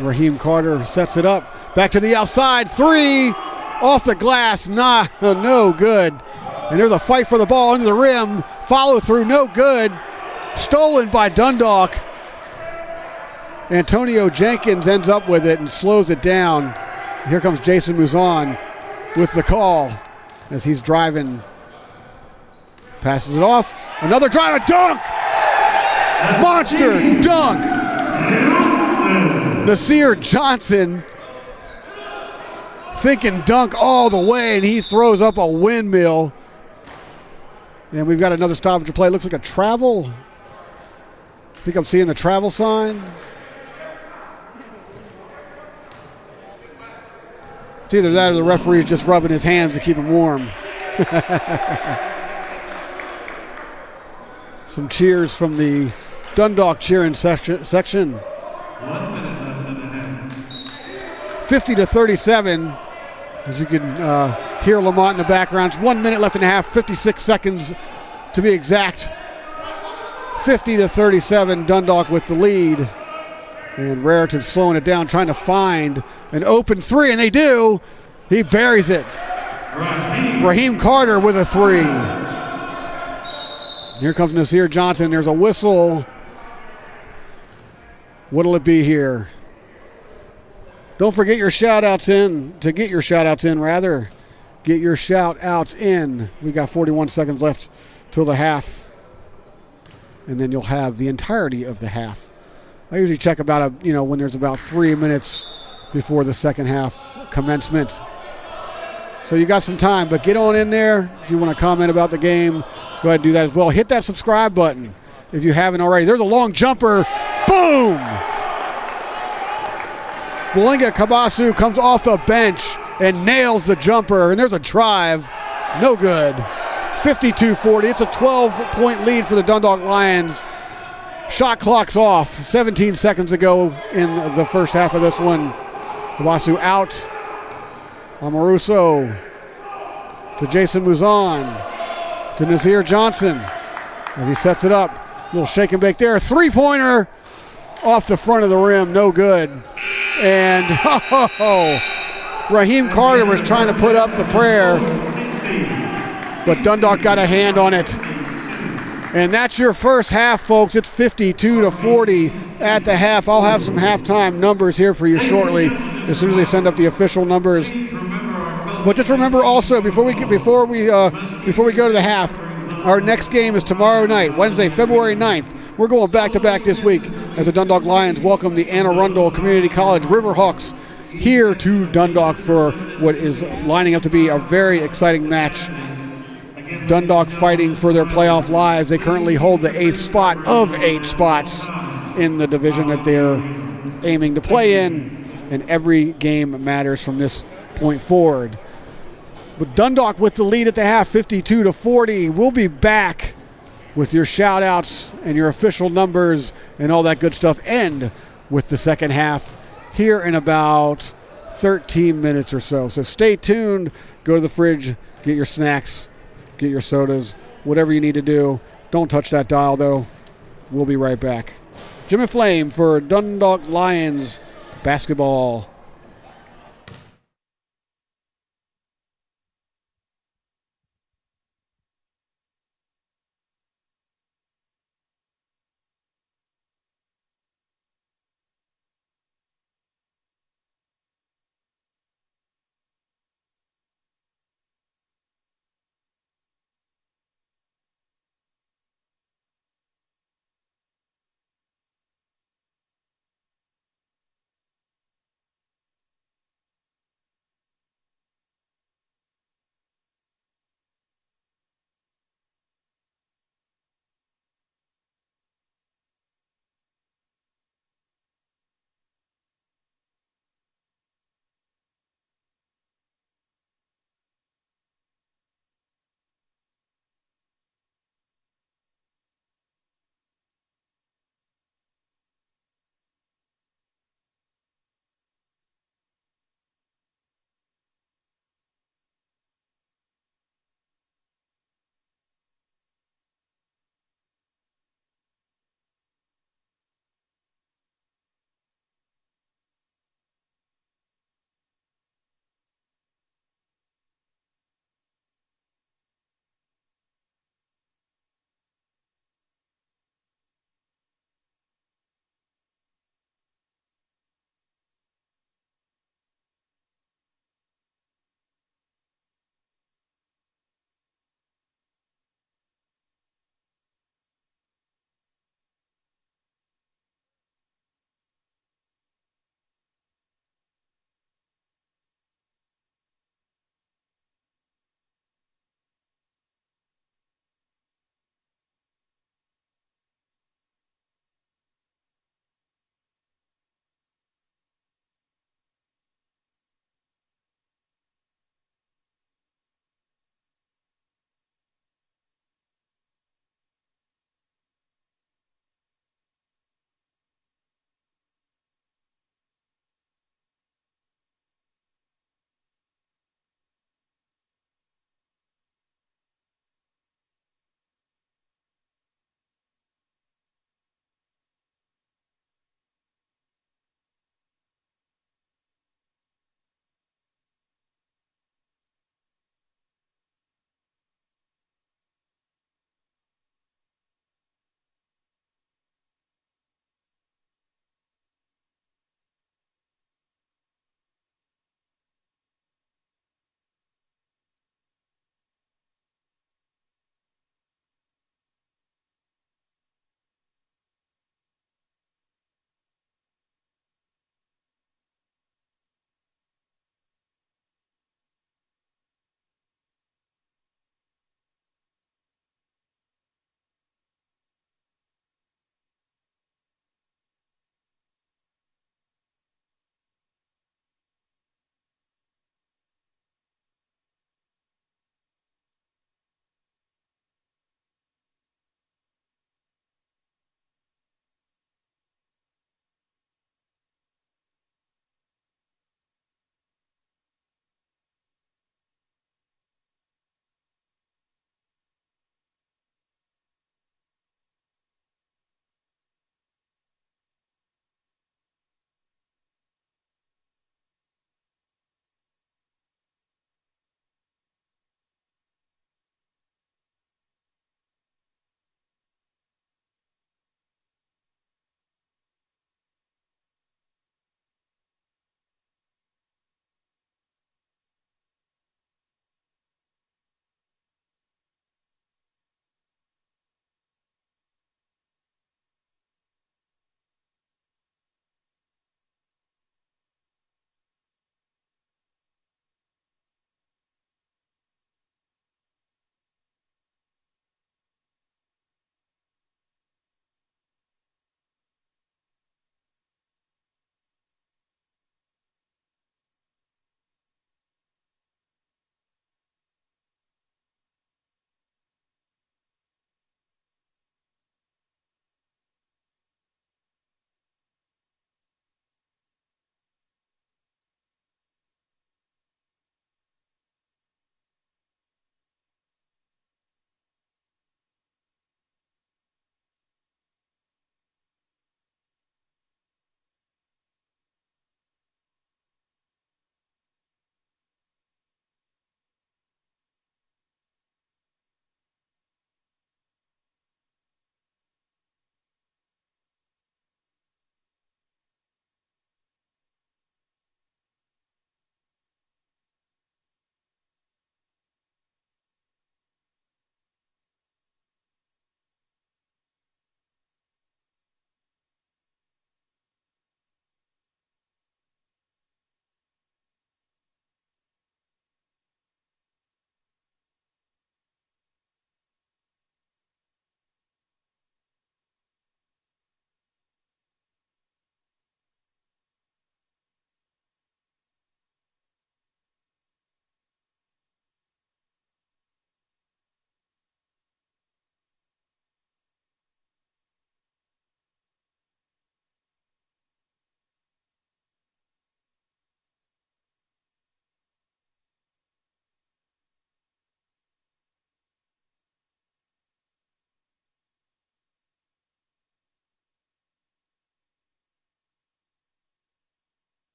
Raheem Carter sets it up. Back to the outside. Three off the glass. No good. And there's a fight for the ball under the rim. Follow through. No good. Stolen by Dundalk. Antonio Jenkins ends up with it and slows it down. Here comes Jason Muzon with the call as he's driving. Passes it off. Another drive, a dunk! Monster dunk! Nasir Johnson thinking dunk all the way, and he throws up a windmill. And we've got another stoppage of play. Looks like a travel. I think I'm seeing the travel sign. It's either that or the referee's just rubbing his hands to keep him warm. Some cheers from the Dundalk cheering section. 1 minute left in the half. 50-37. As you can hear Lamont in the background. It's 1 minute left in the half, 56 seconds to be exact. 50-37, Dundalk with the lead. And Raritan slowing it down, trying to find an open three, and they do. He buries it. Raheem Carter with a three. Here comes Nasir Johnson. There's a whistle. What'll it be here? Don't forget your shout-outs in. To get your shout-outs in, rather, Get your shout outs in. We got 41 seconds left till the half. And then you'll have the entirety of the half. I usually check about when there's about 3 minutes before the second half commencement. So you got some time, but get on in there. If you want to comment about the game, go ahead and do that as well. Hit that subscribe button if you haven't already. There's a long jumper. Boom! Belinga Kabasu comes off the bench and nails the jumper, and there's a drive. No good. 52-40. It's a 12-point lead for the Dundalk Lions. Shot clock's off 17 seconds ago in the first half of this one. Kabasu out. Amaruso to Jason Muzan to Nazir Johnson as he sets it up. Little shake and bake there. Three-pointer off the front of the rim. No good. And Raheem Carter was trying to put up the prayer, but Dundalk got a hand on it. And that's your first half, folks. It's 52-40 at the half. I'll have some halftime numbers here for you shortly as soon as they send up the official numbers. But just remember also, before we go to the half, our next game is tomorrow night, Wednesday, February 9th. We're going back-to-back this week as the Dundalk Lions welcome the Anne Arundel Community College Riverhawks here to Dundalk for what is lining up to be a very exciting match. Dundalk fighting for their playoff lives. They currently hold the 8th spot of 8 spots in the division that they're aiming to play in, and every game matters from this point forward. But Dundalk with the lead at the half, 52-40. We'll be back with your shout-outs and your official numbers and all that good stuff, and with the second half here in about 13 minutes or so. So stay tuned. Go to the fridge, get your snacks, get your sodas, whatever you need to do. Don't touch that dial, though. We'll be right back. Jim and Flame for Dundalk Lions basketball.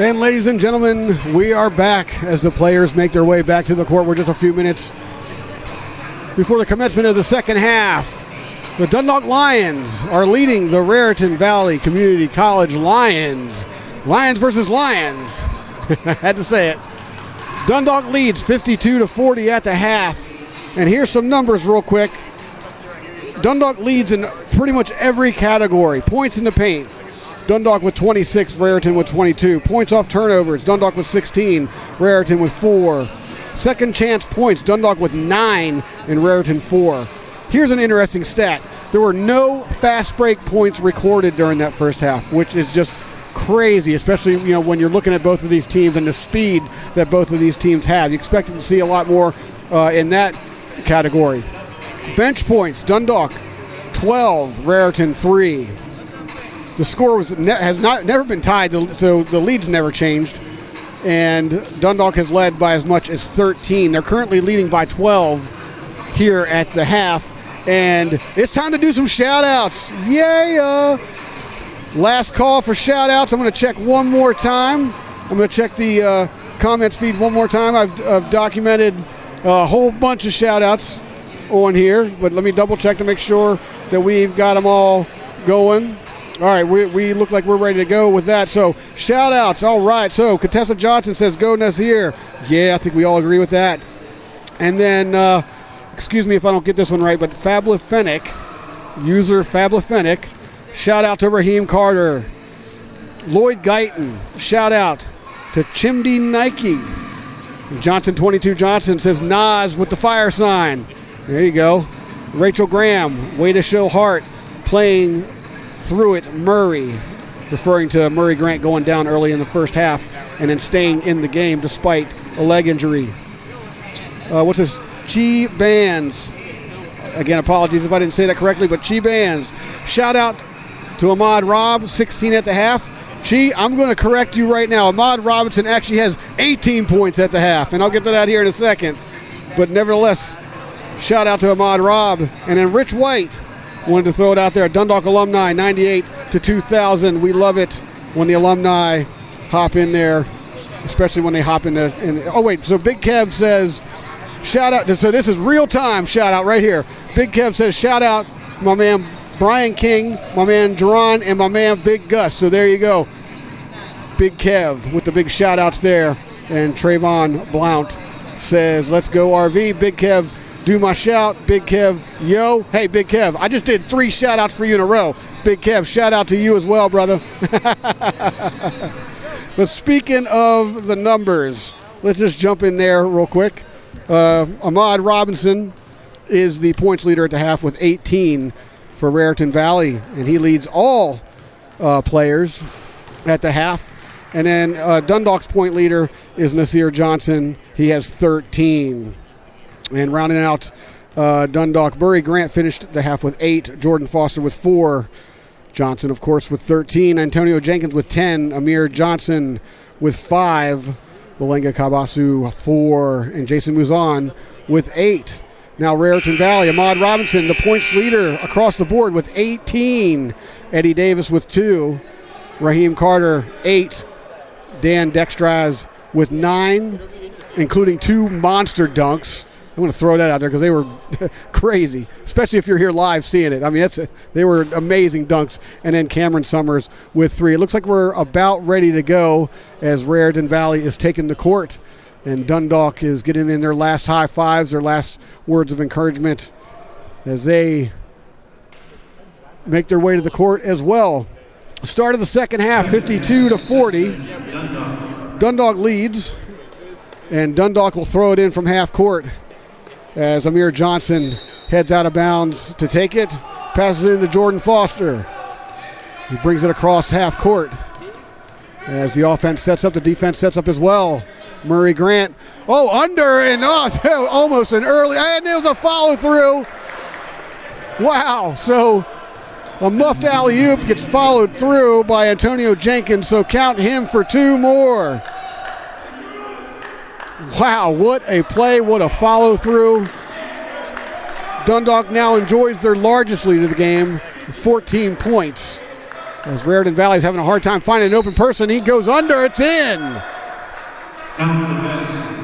And ladies and gentlemen, we are back as the players make their way back to the court. We're just a few minutes before the commencement of the second half. The Dundalk Lions are leading the Raritan Valley Community College Lions. Lions versus Lions. I had to say it. Dundalk leads 52-40 at the half. And here's some numbers real quick. Dundalk leads in pretty much every category. Points in the paint. Dundalk with 26, Raritan with 22. Points off turnovers, Dundalk with 16, Raritan with 4. Second chance points, Dundalk with 9 and Raritan 4. Here's an interesting stat. There were no fast break points recorded during that first half, which is just crazy, especially when you're looking at both of these teams and the speed that both of these teams have. You expected to see a lot more in that category. Bench points, Dundalk 12, Raritan 3. The score has never been tied, so the lead's never changed. And Dundalk has led by as much as 13. They're currently leading by 12 here at the half. And it's time to do some shout-outs. Yeah! Last call for shout-outs. I'm going to check one more time. I'm going to check the comments feed one more time. I've documented a whole bunch of shout-outs on here. But let me double-check to make sure that we've got them all going. All right, we look like we're ready to go with that. So, shout-outs. All right. So, Contessa Johnson says, go Nazir. Yeah, I think we all agree with that. And then, excuse me if I don't get this one right, but Fablifenic, user Fablifenic, shout-out to Raheem Carter. Lloyd Guyton, shout-out to Chimdy Nike. Johnson22 Johnson says, Nas with the fire sign. There you go. Rachel Graham, way to show heart, playing through it, Murray, referring to Murray Grant going down early in the first half and then staying in the game despite a leg injury. What's this? Chi Bands. Again, apologies if I didn't say that correctly, but Chi Bands. Shout out to Ahmad Rob, 16 at the half. Chi, I'm going to correct you right now. Ahmad Robinson actually has 18 points at the half, and I'll get to that here in a second. But nevertheless, shout out to Ahmad Rob. And then Rich White, wanted to throw it out there. Dundalk alumni, 98 to 2000. We love it when the alumni hop in there, especially when they hop in there. Oh, wait. So Big Kev says, shout out. So this is real time shout out right here. Big Kev says, shout out my man Brian King, my man Duran, and my man Big Gus. So there you go. Big Kev with the big shout outs there. And Trayvon Blount says, let's go RV. Big Kev, do my shout. Big Kev, yo. Hey, Big Kev, I just did 3 shout-outs for you in a row. Big Kev, shout out to you as well, brother. But speaking of the numbers, let's just jump in there real quick. Ahmad Robinson is the points leader at the half with 18 for Raritan Valley, and he leads all players at the half. And then Dundalk's point leader is Nasir Johnson. He has 13. And rounding out Dundalk, Murray Grant finished the half with 8. Jordan Foster with 4. Johnson, of course, with 13. Antonio Jenkins with 10. Amir Johnson with 5. Belenga Kabasu 4. And Jason Muzan with 8. Now Raritan Valley, Ahmad Robinson, the points leader across the board with 18. Eddie Davis with 2. Raheem Carter, 8. Dan Dextraz with 9, including 2 monster dunks. I'm going to throw that out there because they were crazy, especially if you're here live seeing it. I mean, they were amazing dunks. And then Cameron Summers with 3. It looks like we're about ready to go as Raritan Valley is taking the court. And Dundalk is getting in their last high fives, their last words of encouragement as they make their way to the court as well. Start of the second half, 52-40. Dundalk leads, and Dundalk will throw it in from half court as Amir Johnson heads out of bounds to take it, passes it into Jordan Foster. He brings it across half court as the offense sets up, the defense sets up as well. Murray Grant, under and off, almost an early, and there was a follow through. Wow, so a muffed alley-oop gets followed through by Antonio Jenkins, so count him for 2 more. Wow, what a play, what a follow-through. Dundalk now enjoys their largest lead of the game, 14 points. As Raritan Valley's having a hard time finding an open person, he goes under, it's in. Count the basket.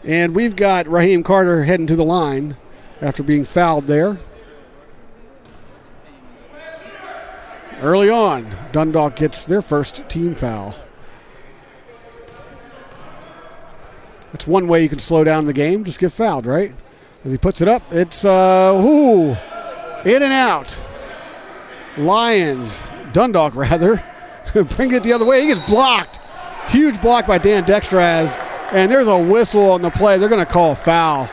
And we've got Raheem Carter heading to the line after being fouled there. Early on, Dundalk gets their first team foul. That's one way you can slow down the game, just get fouled, right? As he puts it up, it's in and out. Lions, Dundalk rather, bring it the other way. He gets blocked. Huge block by Dan Dextraz, and there's a whistle on the play. They're going to call a foul.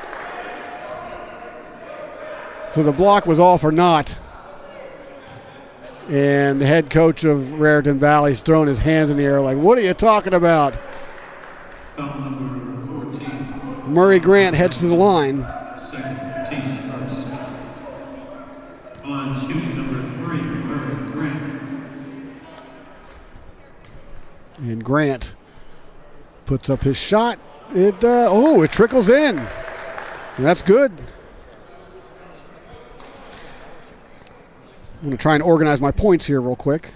So the block was all for naught. And the head coach of Raritan Valley's throwing his hands in the air like, what are you talking about? Foul number 14. Murray Grant heads to the line. Second, team's first. On shooting number 3, Murray Grant. And Grant puts up his shot. It trickles in. That's good. I'm going to try and organize my points here real quick.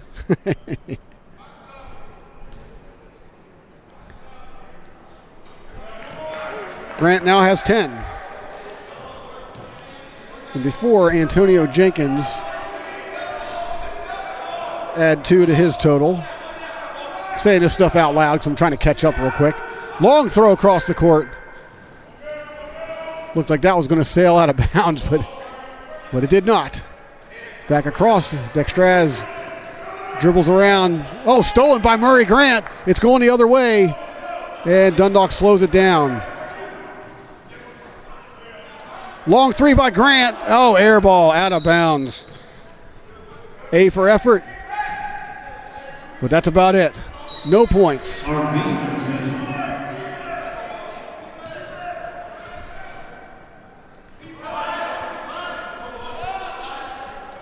Grant now has 10. And before, Antonio Jenkins add 2 to his total. Saying this stuff out loud because I'm trying to catch up real quick. Long throw across the court. Looked like that was going to sail out of bounds, but it did not. Back across, Dextraz dribbles around. Oh, stolen by Murray Grant. It's going the other way, and Dundalk slows it down. Long three by Grant. Oh, air ball out of bounds. A for effort, but that's about it. No points.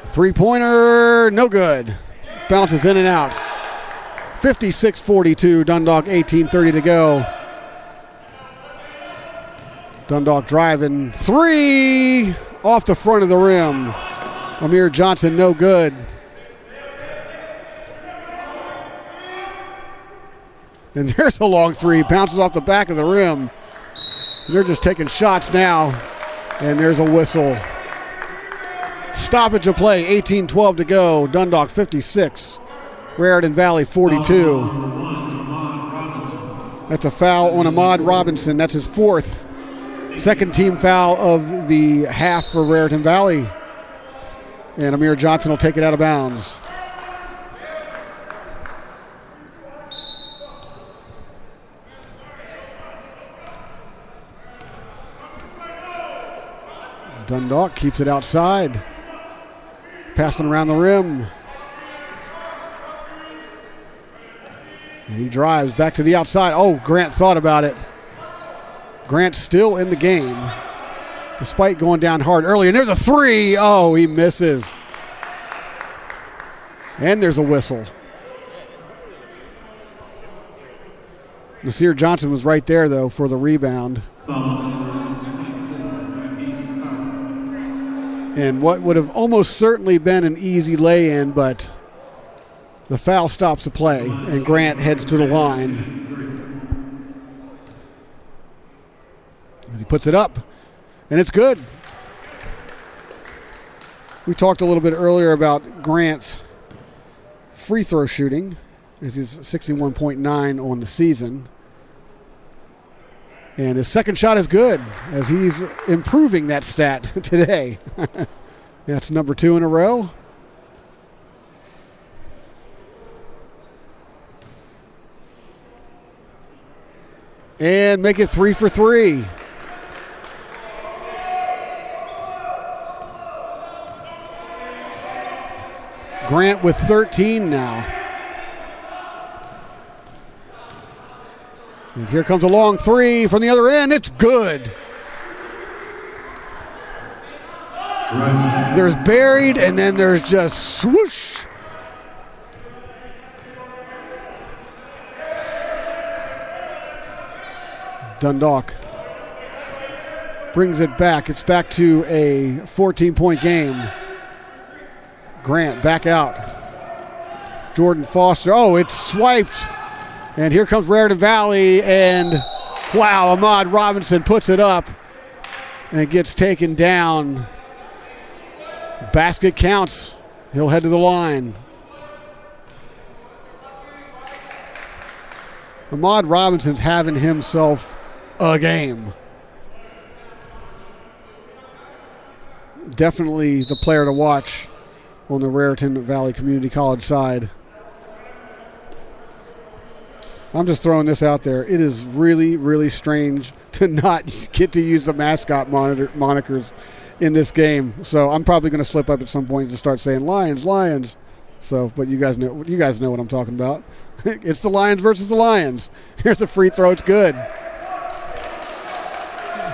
Three-pointer, no good. Bounces in and out. 56-42, Dundalk 18:30 to go. Dundalk driving. 3 off the front of the rim. Amir Johnson, no good. And there's a long 3. Bounces off the back of the rim. And they're just taking shots now. And there's a whistle. Stoppage of play, 18-12 to go. Dundalk 56, Raritan Valley 42. That's a foul on Ahmad Robinson. That's his 4th. Second team foul of the half for Raritan Valley. And Amir Johnson will take it out of bounds. Dundalk keeps it outside. Passing around the rim. And he drives back to the outside. Oh, Grant thought about it. Grant still in the game, despite going down hard early. And there's a 3. Oh, he misses. And there's a whistle. Nasir Johnson was right there, though, for the rebound. And what would have almost certainly been an easy lay-in, but the foul stops the play, and Grant heads to the line. He puts it up, and it's good. We talked a little bit earlier about Grant's free throw shooting. This is 61.9 on the season. And his second shot is good, as he's improving that stat today. That's number 2 in a row. And make it 3 for 3. Grant with 13 now. And here comes a long 3 from the other end. It's good. There's buried, and then there's just swoosh. Dundalk brings it back. It's back to a 14-point game. Grant back out. Jordan Foster. Oh, it's swiped. And here comes Raritan Valley. And wow, Ahmad Robinson puts it up and gets taken down. Basket counts. He'll head to the line. Ahmad Robinson's having himself a game. Definitely the player to watch on the Raritan Valley Community College side. I'm just throwing this out there. It is really, really strange to not get to use the mascot monikers in this game. So I'm probably going to slip up at some point and just start saying Lions, Lions. So, but you guys know what I'm talking about. It's the Lions versus the Lions. Here's a free throw. It's good.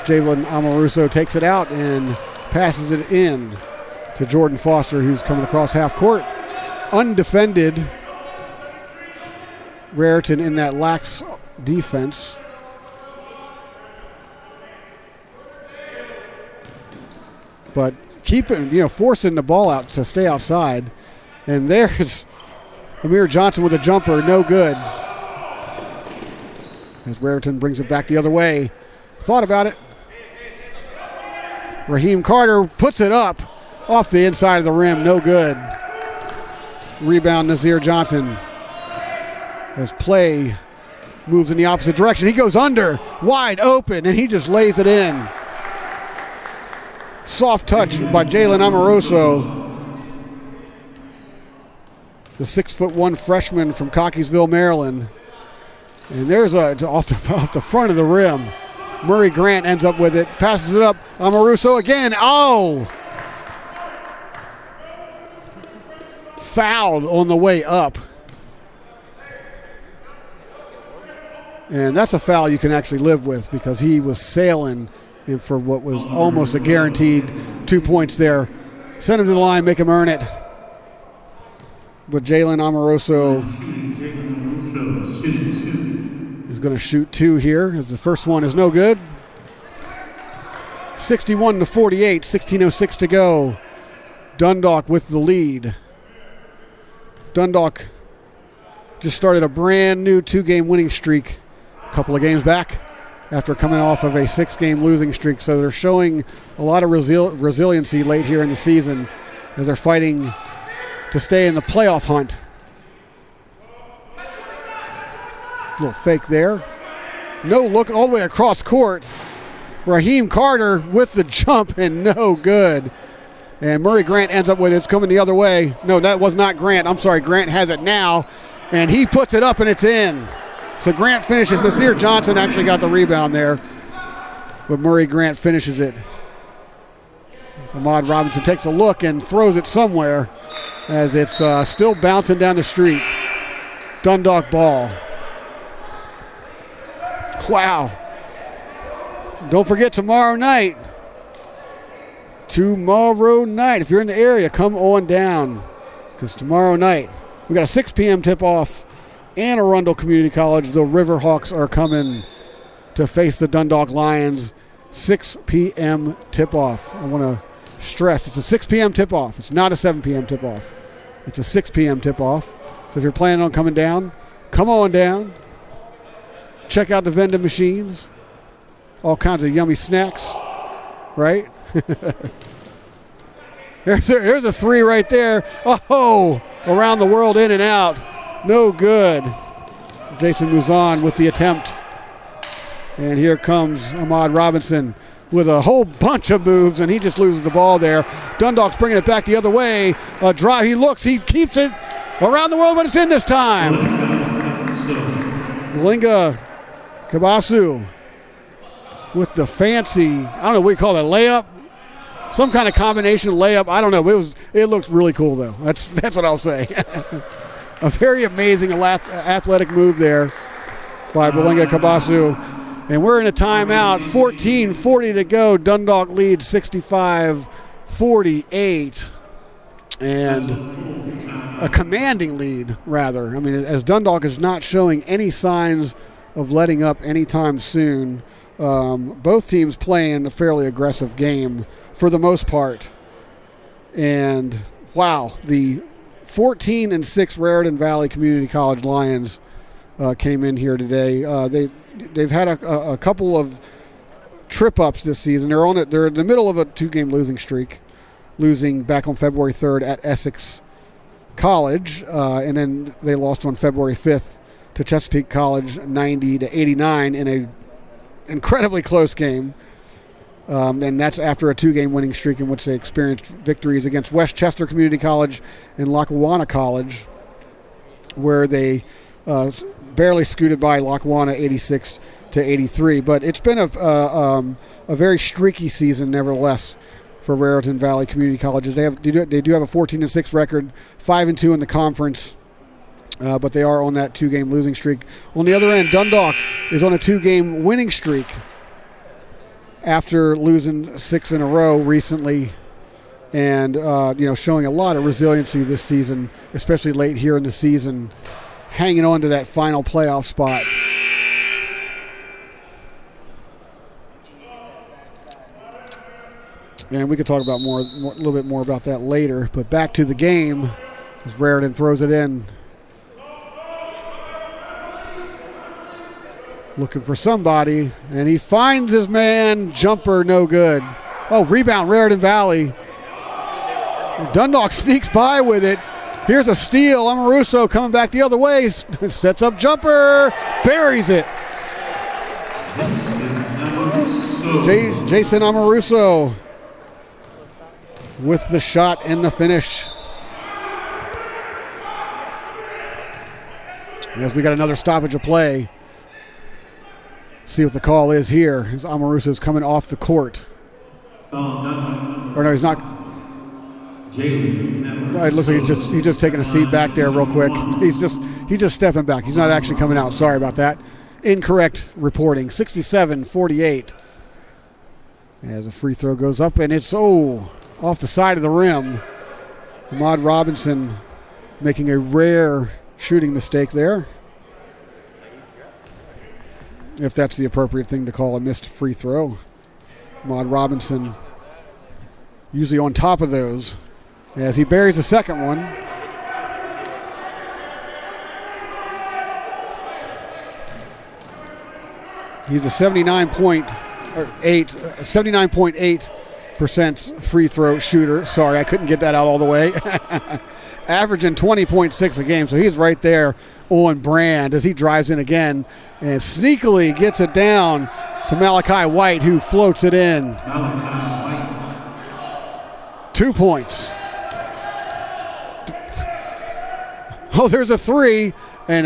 Jalen Amoruso takes it out and passes it in to Jordan Foster, who's coming across half court. Undefended. Raritan in that lax defense. But forcing the ball out to stay outside. And there's Amir Johnson with a jumper, no good. As Raritan brings it back the other way. Thought about it. Raheem Carter puts it up off the inside of the rim, no good. Rebound Nazir Johnson. As play moves in the opposite direction. He goes under, wide open, and he just lays it in. Soft touch by Jalen Amoroso. The 6'1" freshman from Cockeysville, Maryland. And there's off the front of the rim. Murray Grant ends up with it, passes it up. Amoroso again. Oh! Fouled on the way up. And that's a foul you can actually live with because he was sailing in for what was almost a guaranteed 2 points there. Send him to the line, make him earn it. But Jalen Amoroso is going to shoot two here. As the first one is no good. 61-48, 16:06 to go. Dundalk with the lead. Dundalk just started a brand new 2-game winning streak a couple of games back after coming off of a 6-game losing streak. So they're showing a lot of resiliency late here in the season as they're fighting to stay in the playoff hunt. Little fake there. No look all the way across court. Raheem Carter with the jump and no good. And Murray Grant ends up with it. It's coming the other way. No, that was not Grant. I'm sorry. Grant has it now. And he puts it up and it's in. So Grant finishes. Nasir Johnson actually got the rebound there. But Murray Grant finishes it. So Ahmad Robinson takes a look and throws it somewhere as it's still bouncing down the street. Dundalk ball. Wow. Don't forget tomorrow night. If you're in the area, come on down. Because tomorrow night, we got a 6 p.m. tip-off and Arundel Community College. The Riverhawks are coming to face the Dundalk Lions. 6 p.m. tip-off. I want to stress, it's a 6 p.m. tip-off. It's not a 7 p.m. tip-off. It's a 6 p.m. tip-off. So if you're planning on coming down, come on down. Check out the vending machines. All kinds of yummy snacks, right? Here's a three right there. Oh, around the world, in and out. No good. Jason Muzan with the attempt. And here comes Ahmad Robinson with a whole bunch of moves, and he just loses the ball there. Dundalk's bringing it back the other way. A drive, he looks, he keeps it around the world, but it's in this time. Linga Kabasu with the fancy, I don't know what you call it, layup. Some kind of combination layup. I don't know. It looked really cool, though. That's what I'll say. A very amazing athletic move there by Belinga Kabasu. And we're in a timeout. 14:40 to go. Dundalk leads 65-48. And a commanding lead, rather. I mean, as Dundalk is not showing any signs of letting up anytime soon. Both teams playing a fairly aggressive game for the most part. And, wow, the 14-6 Raritan Valley Community College Lions came in here today. They've had a couple of trip-ups this season. They're in the middle of a 2-game losing streak, losing back on February 3rd at Essex College, and then they lost on February 5th to Chesapeake College 90-89 in a incredibly close game. And that's after a 2-game winning streak in which they experienced victories against Westchester Community College and Lackawanna College, where they barely scooted by Lackawanna 86-83. But it's been a very streaky season, nevertheless, for Raritan Valley Community Colleges. They do have a 14-6 record, 5-2 in the conference, but they are on that 2-game losing streak. On the other end, Dundalk is on a 2-game winning streak after losing 6 in a row recently, and showing a lot of resiliency this season, especially late here in the season, hanging on to that final playoff spot. And we could talk about a little bit more about that later. But back to the game as Raritan throws it in. Looking for somebody, and he finds his man. Jumper, no good. Oh, rebound, Raritan Valley. Dundalk sneaks by with it. Here's a steal. Amoruso coming back the other way. Sets up jumper. Buries it. Jason Amoruso with the shot and the finish. As we got another stoppage of play. See what the call is here. As Amoruso's coming off the court. Or no, he's not. It looks like he's just taking a seat back there real quick. He's just stepping back. He's not actually coming out. Sorry about that. Incorrect reporting. 67-48. As a free throw goes up, and it's off the side of the rim. Ahmad Robinson making a rare shooting mistake there, if that's the appropriate thing to call a missed free throw. Ahmad Robinson usually on top of those as he buries the second one. He's a 79.8% free throw shooter. Sorry, I couldn't get that out all the way. Averaging 20.6 a game, so he's right there on brand as he drives in again and sneakily gets it down to Malachi White, who floats it in. 2 points. Oh, there's a three, and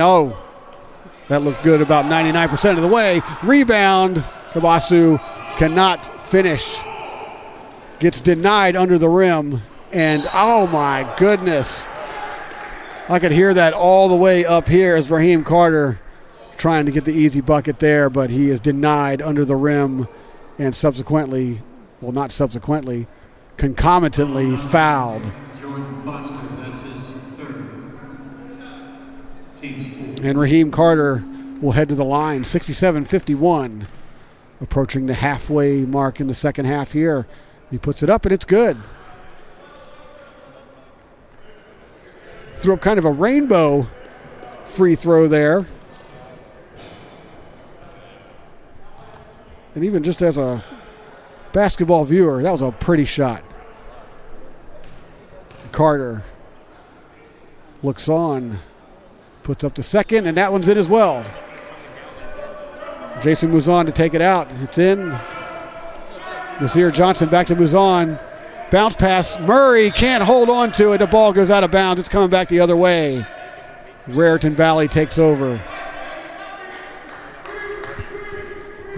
that looked good about 99% of the way. Rebound. Kabasu cannot finish. Gets denied under the rim, and oh my goodness. I could hear that all the way up here as Raheem Carter trying to get the easy bucket there, but he is denied under the rim and concomitantly fouled. Jordan Foster, that's his third. Team's fourth. And Raheem Carter will head to the line, 67-51, approaching the halfway mark in the second half here. He puts it up, and it's good. Threw up kind of a rainbow free throw there. And even just as a basketball viewer, that was a pretty shot. Carter looks on, puts up the second, and that one's in as well. Jason moves on to take it out. It's in. Nasir Johnson back to Muzan. Bounce pass. Murray can't hold on to it. The ball goes out of bounds. It's coming back the other way. Raritan Valley takes over.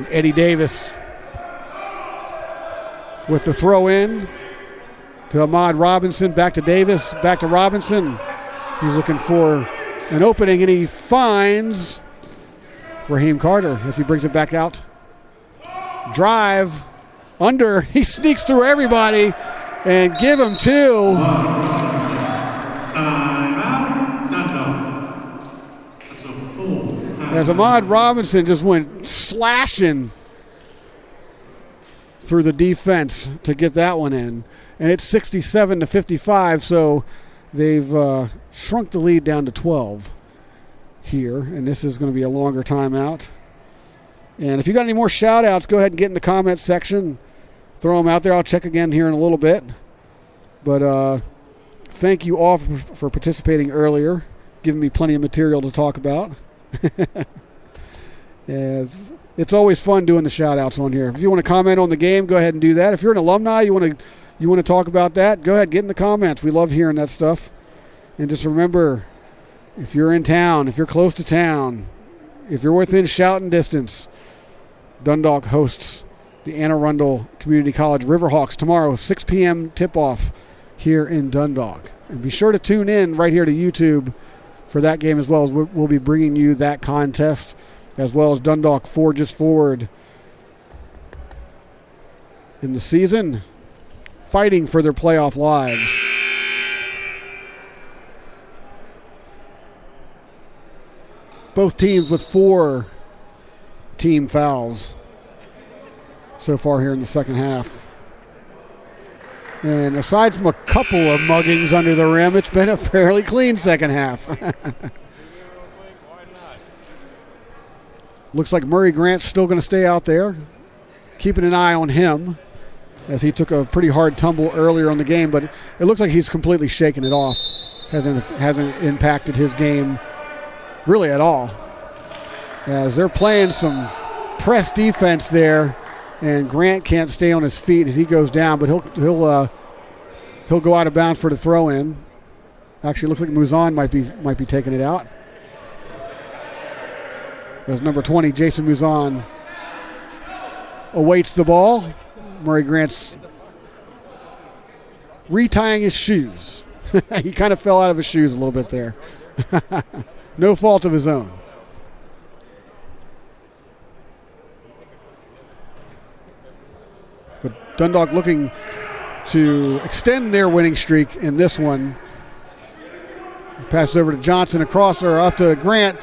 Eddie Davis with the throw in to Ahmad Robinson. Back to Davis. Back to Robinson. He's looking for an opening, and he finds Raheem Carter as he brings it back out. Drive. Under. He sneaks through everybody and give him two. as Ahmad Robinson just went slashing through the defense to get that one in. And it's 67-55, so they've shrunk the lead down to 12 here, and this is going to be a longer timeout. And if you got any more shout-outs, go ahead and get in the comments section. Throw them out there. I'll check again here in a little bit. But thank you all for participating earlier, giving me plenty of material to talk about. It's always fun doing the shout-outs on here. If you want to comment on the game, go ahead and do that. If you're an alumni, you want to talk about that, go ahead, get in the comments. We love hearing that stuff. And just remember, if you're in town, if you're close to town, if you're within shouting distance, Dundalk hosts the Anne Arundel Community College Riverhawks tomorrow, 6 p.m. tip-off here in Dundalk. And be sure to tune in right here to YouTube for that game as well, as we'll be bringing you that contest, as well as Dundalk forges forward in the season, fighting for their playoff lives. Both teams with 4 team fouls so far here in the second half. And aside from a couple of muggings under the rim, it's been a fairly clean second half. Looks like Murray Grant's still going to stay out there, keeping an eye on him, as he took a pretty hard tumble earlier in the game, but it looks like he's completely shaken it off. Hasn't impacted his game really at all, as they're playing some press defense there, and Grant can't stay on his feet as he goes down, but he'll go out of bounds for the throw in. Actually, it looks like Muzan might be taking it out, as number 20 Jason Muzan awaits the ball. Murray Grant's retying his shoes. He kind of fell out of his shoes a little bit there. No fault of his own. But Dundalk looking to extend their winning streak in this one. Passes over to Johnson, across or up to Grant.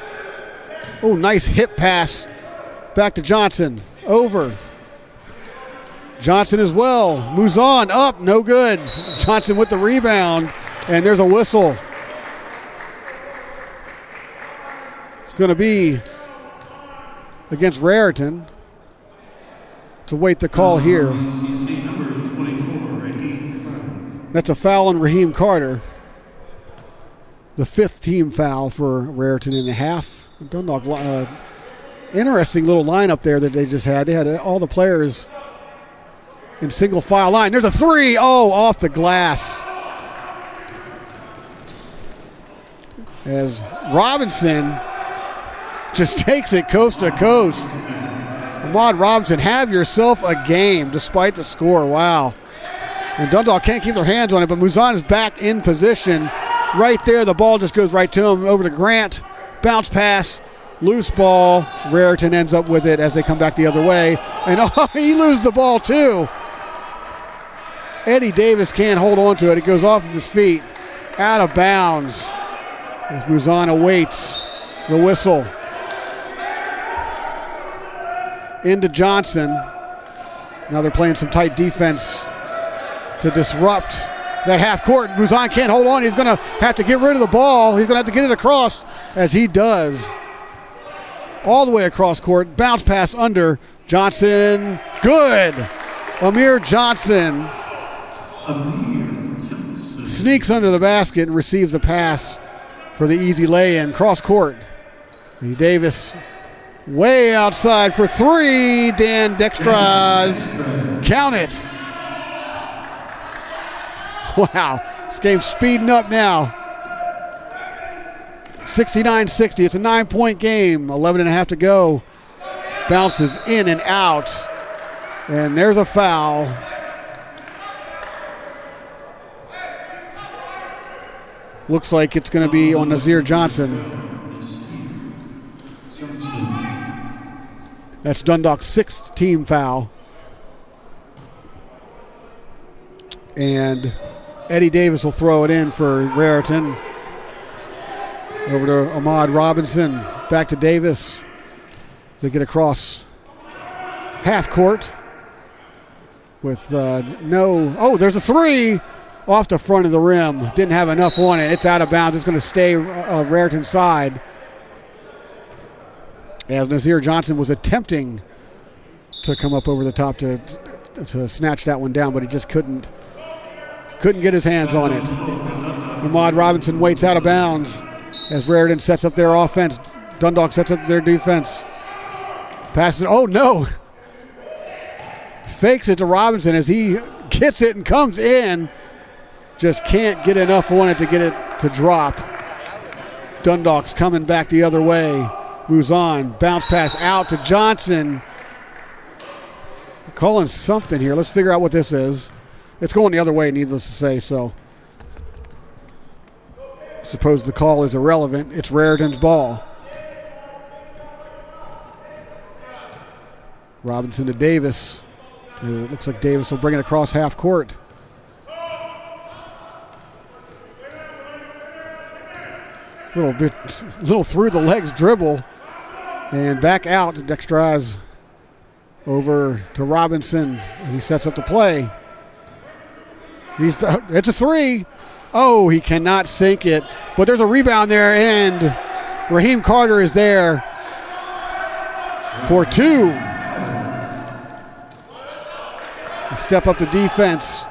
Oh, nice hip pass back to Johnson. Over. Johnson as well. Moves on. Up. No good. Johnson with the rebound. And there's a whistle. It's going to be against Raritan. To wait the call here. That's a foul on Raheem Carter. The 5th team foul for Raritan in the half. Dundalk, interesting little lineup there that they just had. They had all the players in single file line. There's a 3. Oh, off the glass. As Robinson just takes it coast to coast. Ahmad Robinson, have yourself a game despite the score. Wow. And Dundalk can't keep their hands on it, but Muzan is back in position. Right there, the ball just goes right to him. Over to Grant. Bounce pass. Loose ball. Raritan ends up with it as they come back the other way. And he loses the ball too. Eddie Davis can't hold on to it. It goes off of his feet. Out of bounds. As Muzan awaits the whistle. Into Johnson. Now they're playing some tight defense to disrupt that half court. Muzan can't hold on. He's going to have to get rid of the ball. He's going to have to get it across, as he does. All the way across court. Bounce pass under. Johnson. Good. Amir Johnson sneaks under the basket and receives the pass for the easy lay-in. Cross court. Eddie Davis way outside for 3. Dan Dextras. Count it. Wow. This game's speeding up now. 69-60. It's a 9-point game. 11 and a half to go. Bounces in and out. And there's a foul. Looks like it's going to be on Nazir Johnson. That's Dundalk's 6th team foul. And Eddie Davis will throw it in for Raritan. Over to Ahmad Robinson. Back to Davis. They get across half court with there's a three off the front of the rim. Didn't have enough on it. It's out of bounds. It's going to stay Raritan side. As Nazir Johnson was attempting to come up over the top to snatch that one down, but he just couldn't get his hands on it. Ahmad Robinson waits out of bounds as Raritan sets up their offense. Dundalk sets up their defense. Passes it. Oh, no. Fakes it to Robinson as he gets it and comes in. Just can't get enough on it to get it to drop. Dundalk's coming back the other way. Moves on. Bounce pass out to Johnson. Calling something here. Let's figure out what this is. It's going the other way, needless to say, so. I suppose the call is irrelevant. It's Raritan's ball. Robinson to Davis. It looks like Davis will bring it across half court. Little through the legs dribble. And back out to Dextraz. Over to Robinson as he sets up the play. It's a three. Oh, he cannot sink it. But there's a rebound there, and Raheem Carter is there for two. Step up the defense,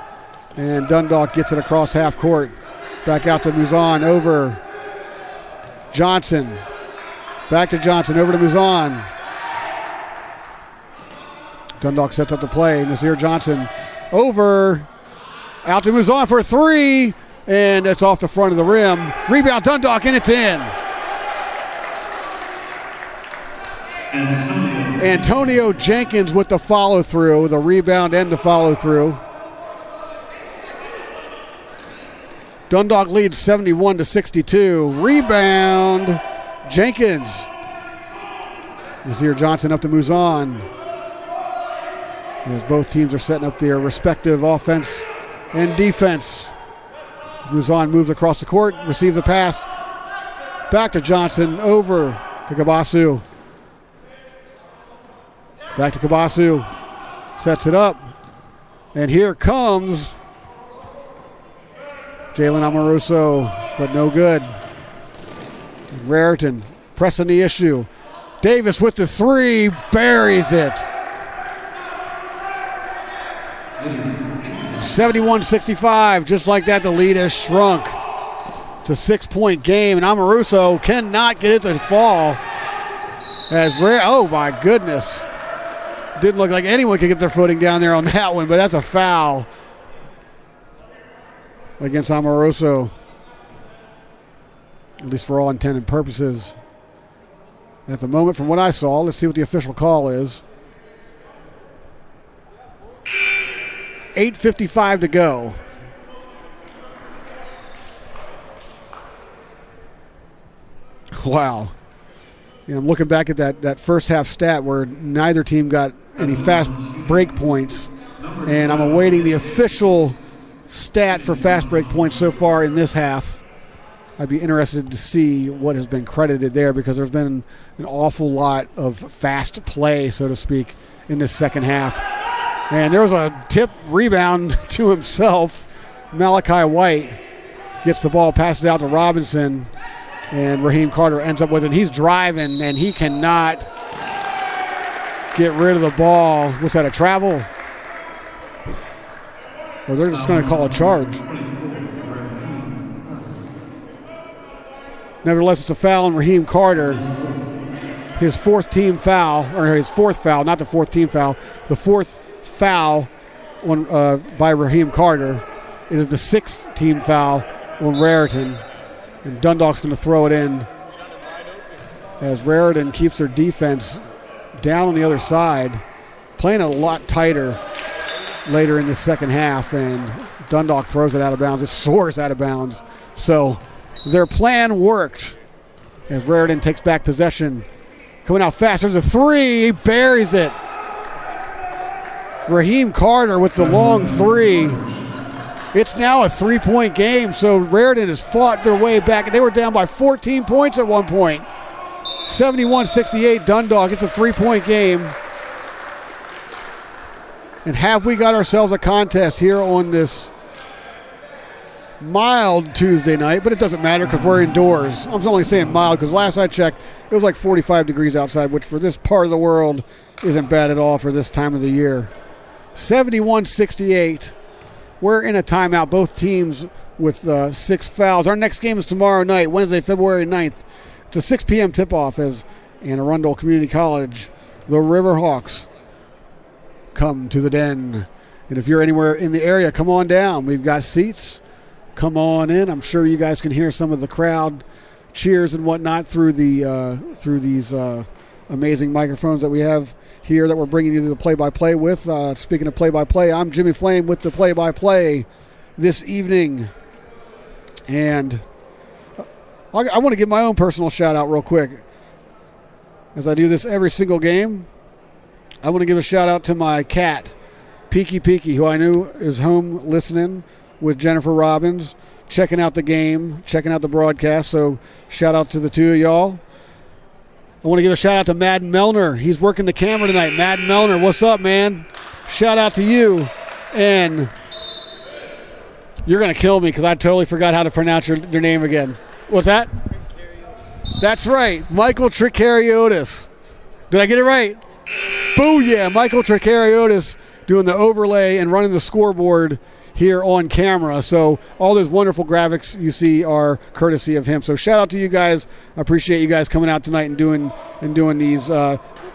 and Dundalk gets it across half court. Back out to Muzan, over Johnson. Back to Johnson, over to Muzan. Dundalk sets up the play. Nazir Johnson over. Out to Muzan for a three, and it's off the front of the rim. Rebound Dundalk, and it's in. Antonio Jenkins with the follow-through, the rebound and the follow-through. Dundalk leads 71-62. Rebound, Jenkins. Nazir Johnson up to Muzan. As both teams are setting up their respective offense and defense. Muzan moves across the court, receives a pass. Back to Johnson, over to Kabasu. Back to Kabasu. Sets it up. And here comes Jalen Amoroso, but no good. Raritan pressing the issue. Davis with the three, buries it. 71-65, just like that, the lead has shrunk to 6-point game, and Amoroso cannot get it to fall. Oh my goodness. Didn't look like anyone could get their footing down there on that one, but that's a foul against Amoroso, at least for all intent and purposes. At the moment, from what I saw, let's see what the official call is. 8:55 to go. Wow. I'm looking back at that first half stat where neither team got any fast break points, and I'm awaiting the official stat for fast break points so far in this half. I'd be interested to see what has been credited there, because there's been an awful lot of fast play, so to speak, in this second half. And there was a tip rebound to himself. Malachi White gets the ball, passes out to Robinson, and Raheem Carter ends up with it. He's driving, and he cannot get rid of the ball. What's that, a travel? Or they're just going to call a charge. Nevertheless, it's a foul on Raheem Carter. His fourth team foul, or his fourth foul, not the fourth team foul, the fourth foul on, by Raheem Carter. It is the sixth team foul on Raritan. And Dundalk's going to throw it in as Raritan keeps their defense down on the other side, playing a lot tighter later in the second half, and Dundalk throws it out of bounds. It soars out of bounds. So their plan worked as Raritan takes back possession. Coming out fast. There's a three. He buries it. Raheem Carter with the long three. It's now a three-point game, so Raritan has fought their way back. They were down by 14 points at one point. 71-68 Dundalk. It's a 3-point game. And have we got ourselves a contest here on this mild Tuesday night, but it doesn't matter because we're indoors. I'm only saying mild because last I checked, it was like 45 degrees outside, which for this part of the world isn't bad at all for this time of the year. 71-68. We're in a timeout, both teams with 6 fouls. Our next game is tomorrow night, Wednesday, February 9th. It's a 6 p.m. tip-off as Anne Arundel Community College, the Riverhawks, come to the Den. And if you're anywhere in the area, come on down. We've got seats. Come on in. I'm sure you guys can hear some of the crowd cheers and whatnot through these amazing microphones that we have here that we're bringing you the play-by-play with. Speaking of play-by-play, I'm Jimmy Flame with the play-by-play this evening. And I want to give my own personal shout-out real quick. As I do this every single game, I want to give a shout-out to my cat, Peaky, who I knew is home listening with Jennifer Robbins, checking out the game, checking out the broadcast. So shout-out to the two of y'all. I want to give a shout-out to Madden Melner. He's working the camera tonight. Madden Melner, what's up, man? Shout-out to you. And you're going to kill me because I totally forgot how to pronounce their name again. What's that? That's right, Michael Tricariotis. Did I get it right? Booyah, Michael Tricariotis doing the overlay and running the scoreboard here on camera. So all those wonderful graphics you see are courtesy of him. So shout out to you guys. I appreciate you guys coming out tonight and doing these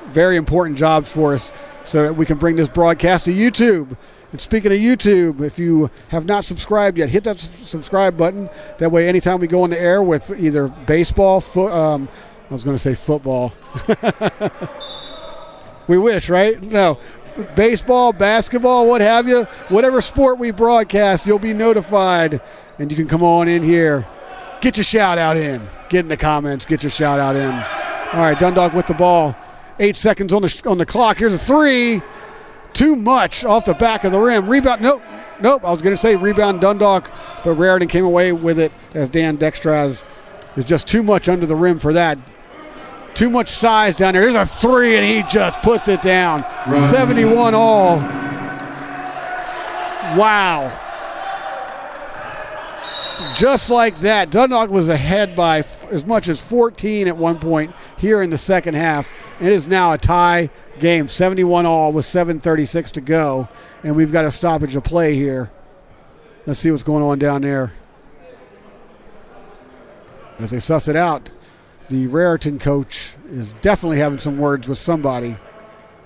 very important jobs for us so that we can bring this broadcast to YouTube. And speaking of YouTube, if you have not subscribed yet, hit that subscribe button. That way anytime we go on the air with either baseball, I was going to say football. We wish, right? No. Baseball, basketball, what have you, whatever sport we broadcast, you'll be notified, and you can come on in here. Get your shout-out in. Get in the comments. Get your shout-out in. All right, Dundalk with the ball. 8 seconds on the clock. Here's a three. Too much off the back of the rim. Rebound. Nope. I was going to say rebound Dundalk, but Raritan came away with it as Dan Dextraz is just too much under the rim for that. Too much size down there. There's a three, and he just puts it down. 71 all. Wow. Just like that. Dundalk was ahead by as much as 14 at one point here in the second half. It is now a tie game, 71 all with 7:36 to go. And we've got a stoppage of play here. Let's see what's going on down there. As they suss it out, the Raritan coach is definitely having some words with somebody.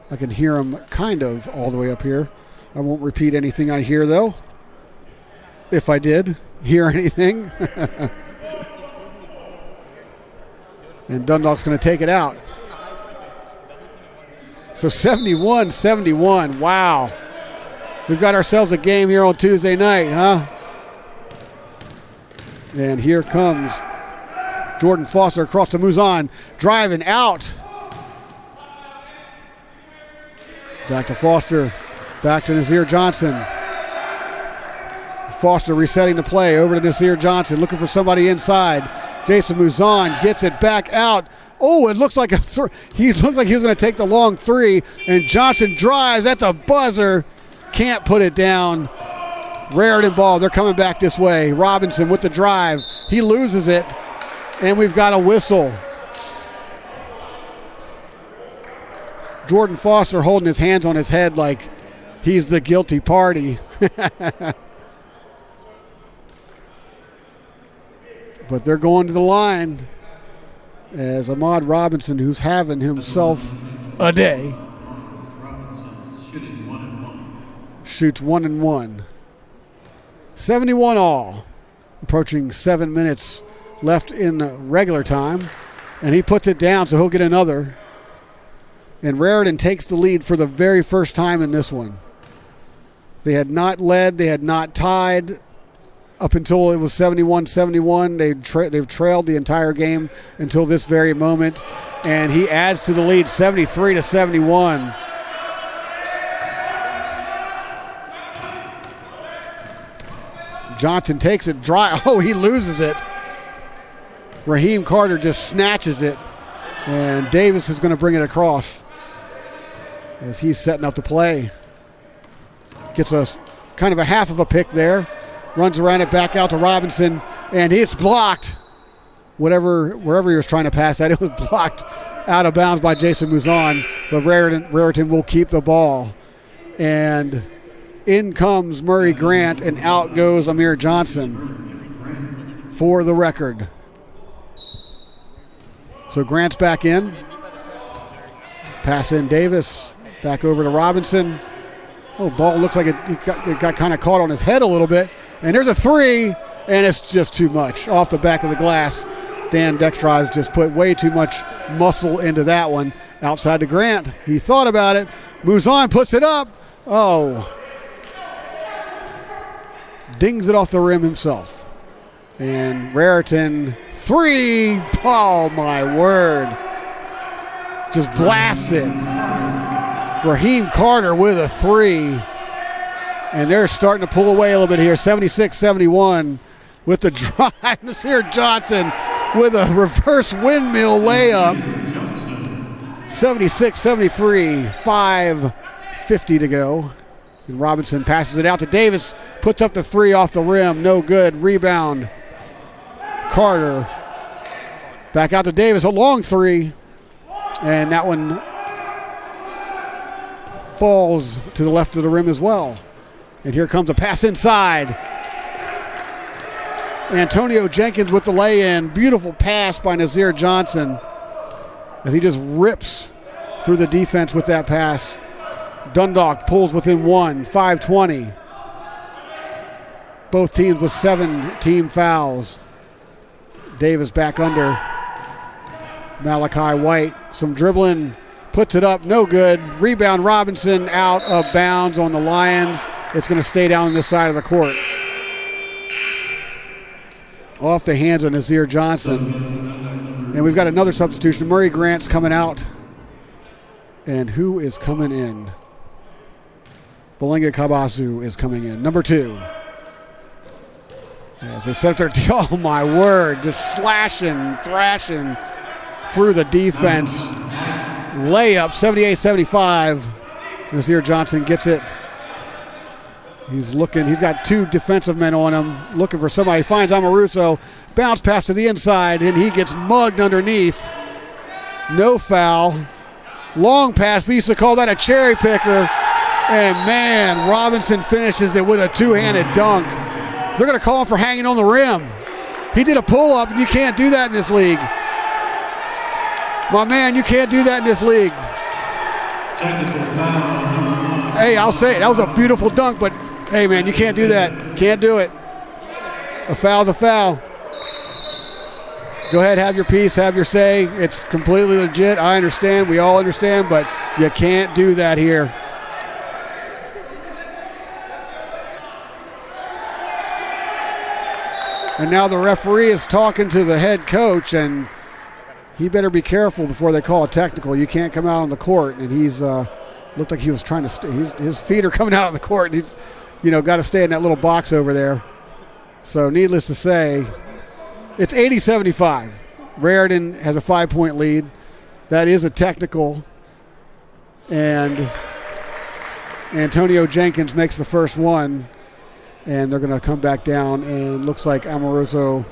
I can hear him kind of all the way up here. I won't repeat anything I hear, though. If I did hear anything. And Dundalk's going to take it out. So 71-71. Wow. We've got ourselves a game here on Tuesday night, huh? And here comes Jordan Foster across to Muzan, driving out. Back to Foster, back to Nazir Johnson. Foster resetting the play over to Nazir Johnson, looking for somebody inside. Jason Muzan gets it back out. Oh, it looks like he looked like he was going to take the long three, and Johnson drives at the buzzer. Can't put it down. Raritan ball, they're coming back this way. Robinson with the drive. He loses it. And we've got a whistle. Jordan Foster holding his hands on his head like he's the guilty party. But they're going to the line as Ahmad Robinson, who's having himself a day, shoots 1 and 1. 71 all. Approaching 7 minutes left in regular time, and he puts it down, so he'll get another. And Raritan takes the lead for the very first time in this one. They had not led, they had not tied up until it was 71-71. They've trailed the entire game until this very moment, and he adds to the lead, 73-71. Johnson takes it dry. Oh, he loses it. Raheem Carter just snatches it And Davis is going to bring it across as he's setting up the play. Gets us kind of a half of a pick there. Runs around it back out to Robinson, and it's blocked. Wherever he was trying to pass that, it was blocked out of bounds by Jason Mouzon. But Raritan will keep the ball. And in comes Murray Grant, and out goes Amir Johnson for the record. So Grant's back in. Pass in Davis. Back over to Robinson. Oh, ball looks like it got kind of caught on his head a little bit. And there's a three, and it's just too much off the back of the glass. Dan Dextrize just put way too much muscle into that one. Outside to Grant. He thought about it. Mouzon puts it up. Oh. Dings it off the rim himself. And Raritan, three. Oh, my word. Just blasts it. Raheem Carter with a three. And they're starting to pull away a little bit here. 76-71 with the drive. Nasir Johnson with a reverse windmill layup. 76-73, 5:50 to go. And Robinson passes it out to Davis. Puts up the three off the rim. No good. Rebound. Carter. Back out to Davis. A long three. And that one falls to the left of the rim as well. And here comes a pass inside. Antonio Jenkins with the lay-in. Beautiful pass by Nasir Johnson as he just rips through the defense with that pass. Dundalk pulls within one, 5:20. Both teams with 7 team fouls. Davis back under. Malachi White, some dribbling, puts it up, no good. Rebound Robinson out of bounds on the Lions. It's going to stay down on this side of the court. Off the hands of Nasir Johnson. And we've got another substitution. Murray Grant's coming out. And who is coming in? Belenga Kabasu is coming in. Number 2. As they set up their, oh my word, just slashing, thrashing through the defense. Layup, 78-75. Nasir Johnson gets it. He's looking, he's got 2 defensive men on him, looking for somebody. He finds Amoruso, bounce pass to the inside, and he gets mugged underneath. No foul. Long pass, we used to call that a cherry picker. And man, Robinson finishes it with a 2-handed dunk. They're going to call him for hanging on the rim. He did a pull-up, and you can't do that in this league. My man, you can't do that in this league. Hey, I'll say it. That was a beautiful dunk, but hey, man, you can't do that. Can't do it. A foul's a foul. Go ahead, have your piece, have your say. It's completely legit. I understand. We all understand, but you can't do that here. And now the referee is talking to the head coach, and he better be careful before they call a technical. You can't come out on the court, and he's looked like he was trying to his feet are coming out of the court, and he's got to stay in that little box over there. So needless to say, it's 80-75. Raritan has a 5-point lead. That is a technical, and Antonio Jenkins makes the first one. And they're going to come back down, and looks like Amoruso,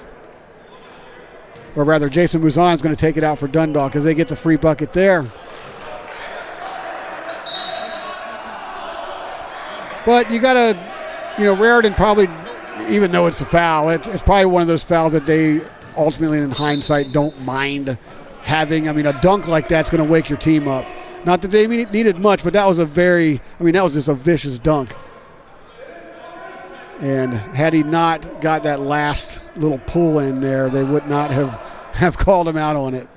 or rather Jason Mouzon is going to take it out for Dundalk as they get the free bucket there. But you got to, Raritan probably, even though it's a foul, it's probably one of those fouls that they ultimately in hindsight don't mind having. I mean, a dunk like that's going to wake your team up. Not that they needed much, but that was that was just a vicious dunk. And had he not got that last little pull in there, they would not have called him out on it.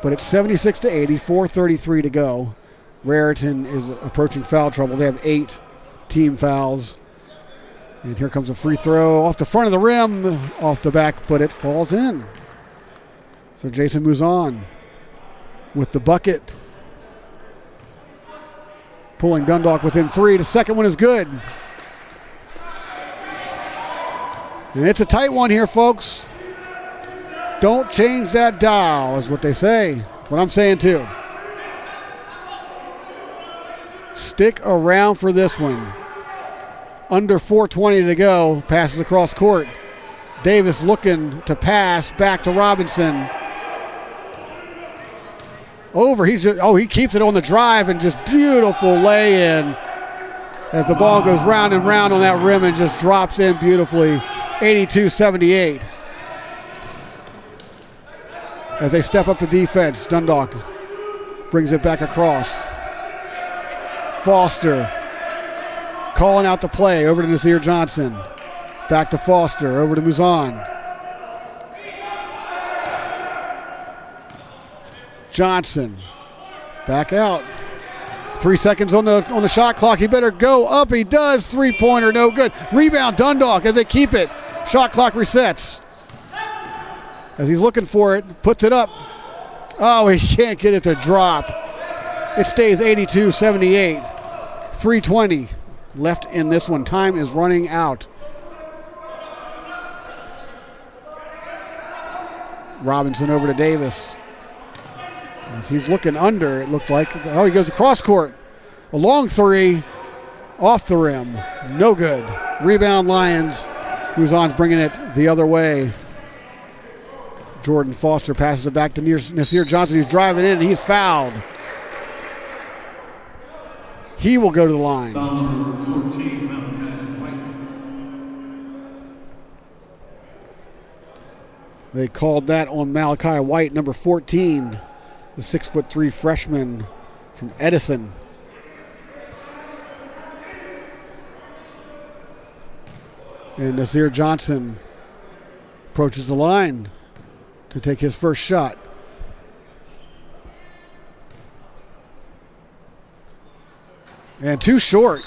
But it's 76-80, 4:33 to go. Raritan is approaching foul trouble. They have 8 team fouls. And here comes a free throw off the front of the rim, off the back, but it falls in. So Jason Mouzon with the bucket. Pulling Dundalk within 3. The second one is good. And it's a tight one here, folks. Don't change that dial, is what they say. What I'm saying too. Stick around for this one. Under 4:20 to go. Passes across court. Davis looking to pass back to Robinson. Over. He keeps it on the drive and just beautiful lay-in as the ball goes round and round on that rim and just drops in beautifully. 82-78. As they step up the defense, Dundalk brings it back across. Foster calling out the play over to Nasir Johnson. Back to Foster, over to Muzan. Johnson back out. 3 seconds on the shot clock. He better go up. He does. Three-pointer, no good. Rebound, Dundalk as they keep it. Shot clock resets. As he's looking for it, puts it up. Oh, he can't get it to drop. It stays 82-78. 3:20 left in this one. Time is running out. Robinson over to Davis. As he's looking under, it looked like. Oh, he goes across court. A long three. Off the rim. No good. Rebound Lions. Muzan's bringing it the other way. Jordan Foster passes it back to Nasir Johnson. He's driving in and he's fouled. He will go to the line. Foul number 14, Malachi White. They called that on Malachi White, number 14, the 6'3" freshman from Edison. And Nasir Johnson approaches the line to take his first shot. And too short.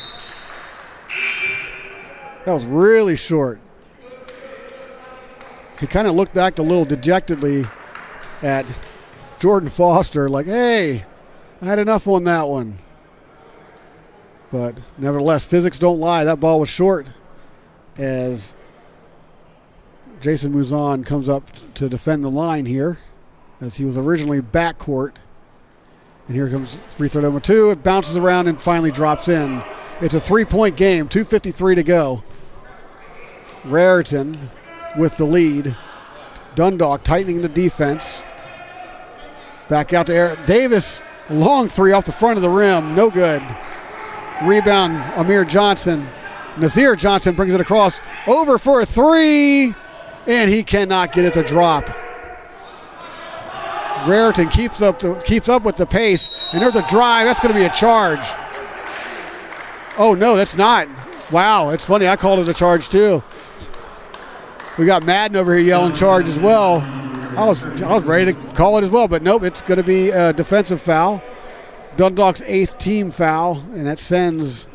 That was really short. He kind of looked back a little dejectedly at Jordan Foster, like, hey, I had enough on that one. But nevertheless, physics don't lie. That ball was short as Jason Muzan comes up to defend the line here, as he was originally backcourt. And here comes free throw number 2. It bounces around and finally drops in. It's a 3-point game, 2:53 to go. Raritan with the lead. Dundalk tightening the defense. Back out to Eric Davis. Long three off the front of the rim. No good. Rebound, Amir Johnson. Nasir Johnson brings it across. Over for a three. And he cannot get it to drop. Raritan keeps up with the pace, and there's a drive. That's going to be a charge. Oh no, that's not. Wow, it's funny. I called it a charge too. We got Madden over here yelling charge as well. I was ready to call it as well, but nope. It's going to be a defensive foul. Dundalk's 8th team foul, and that sends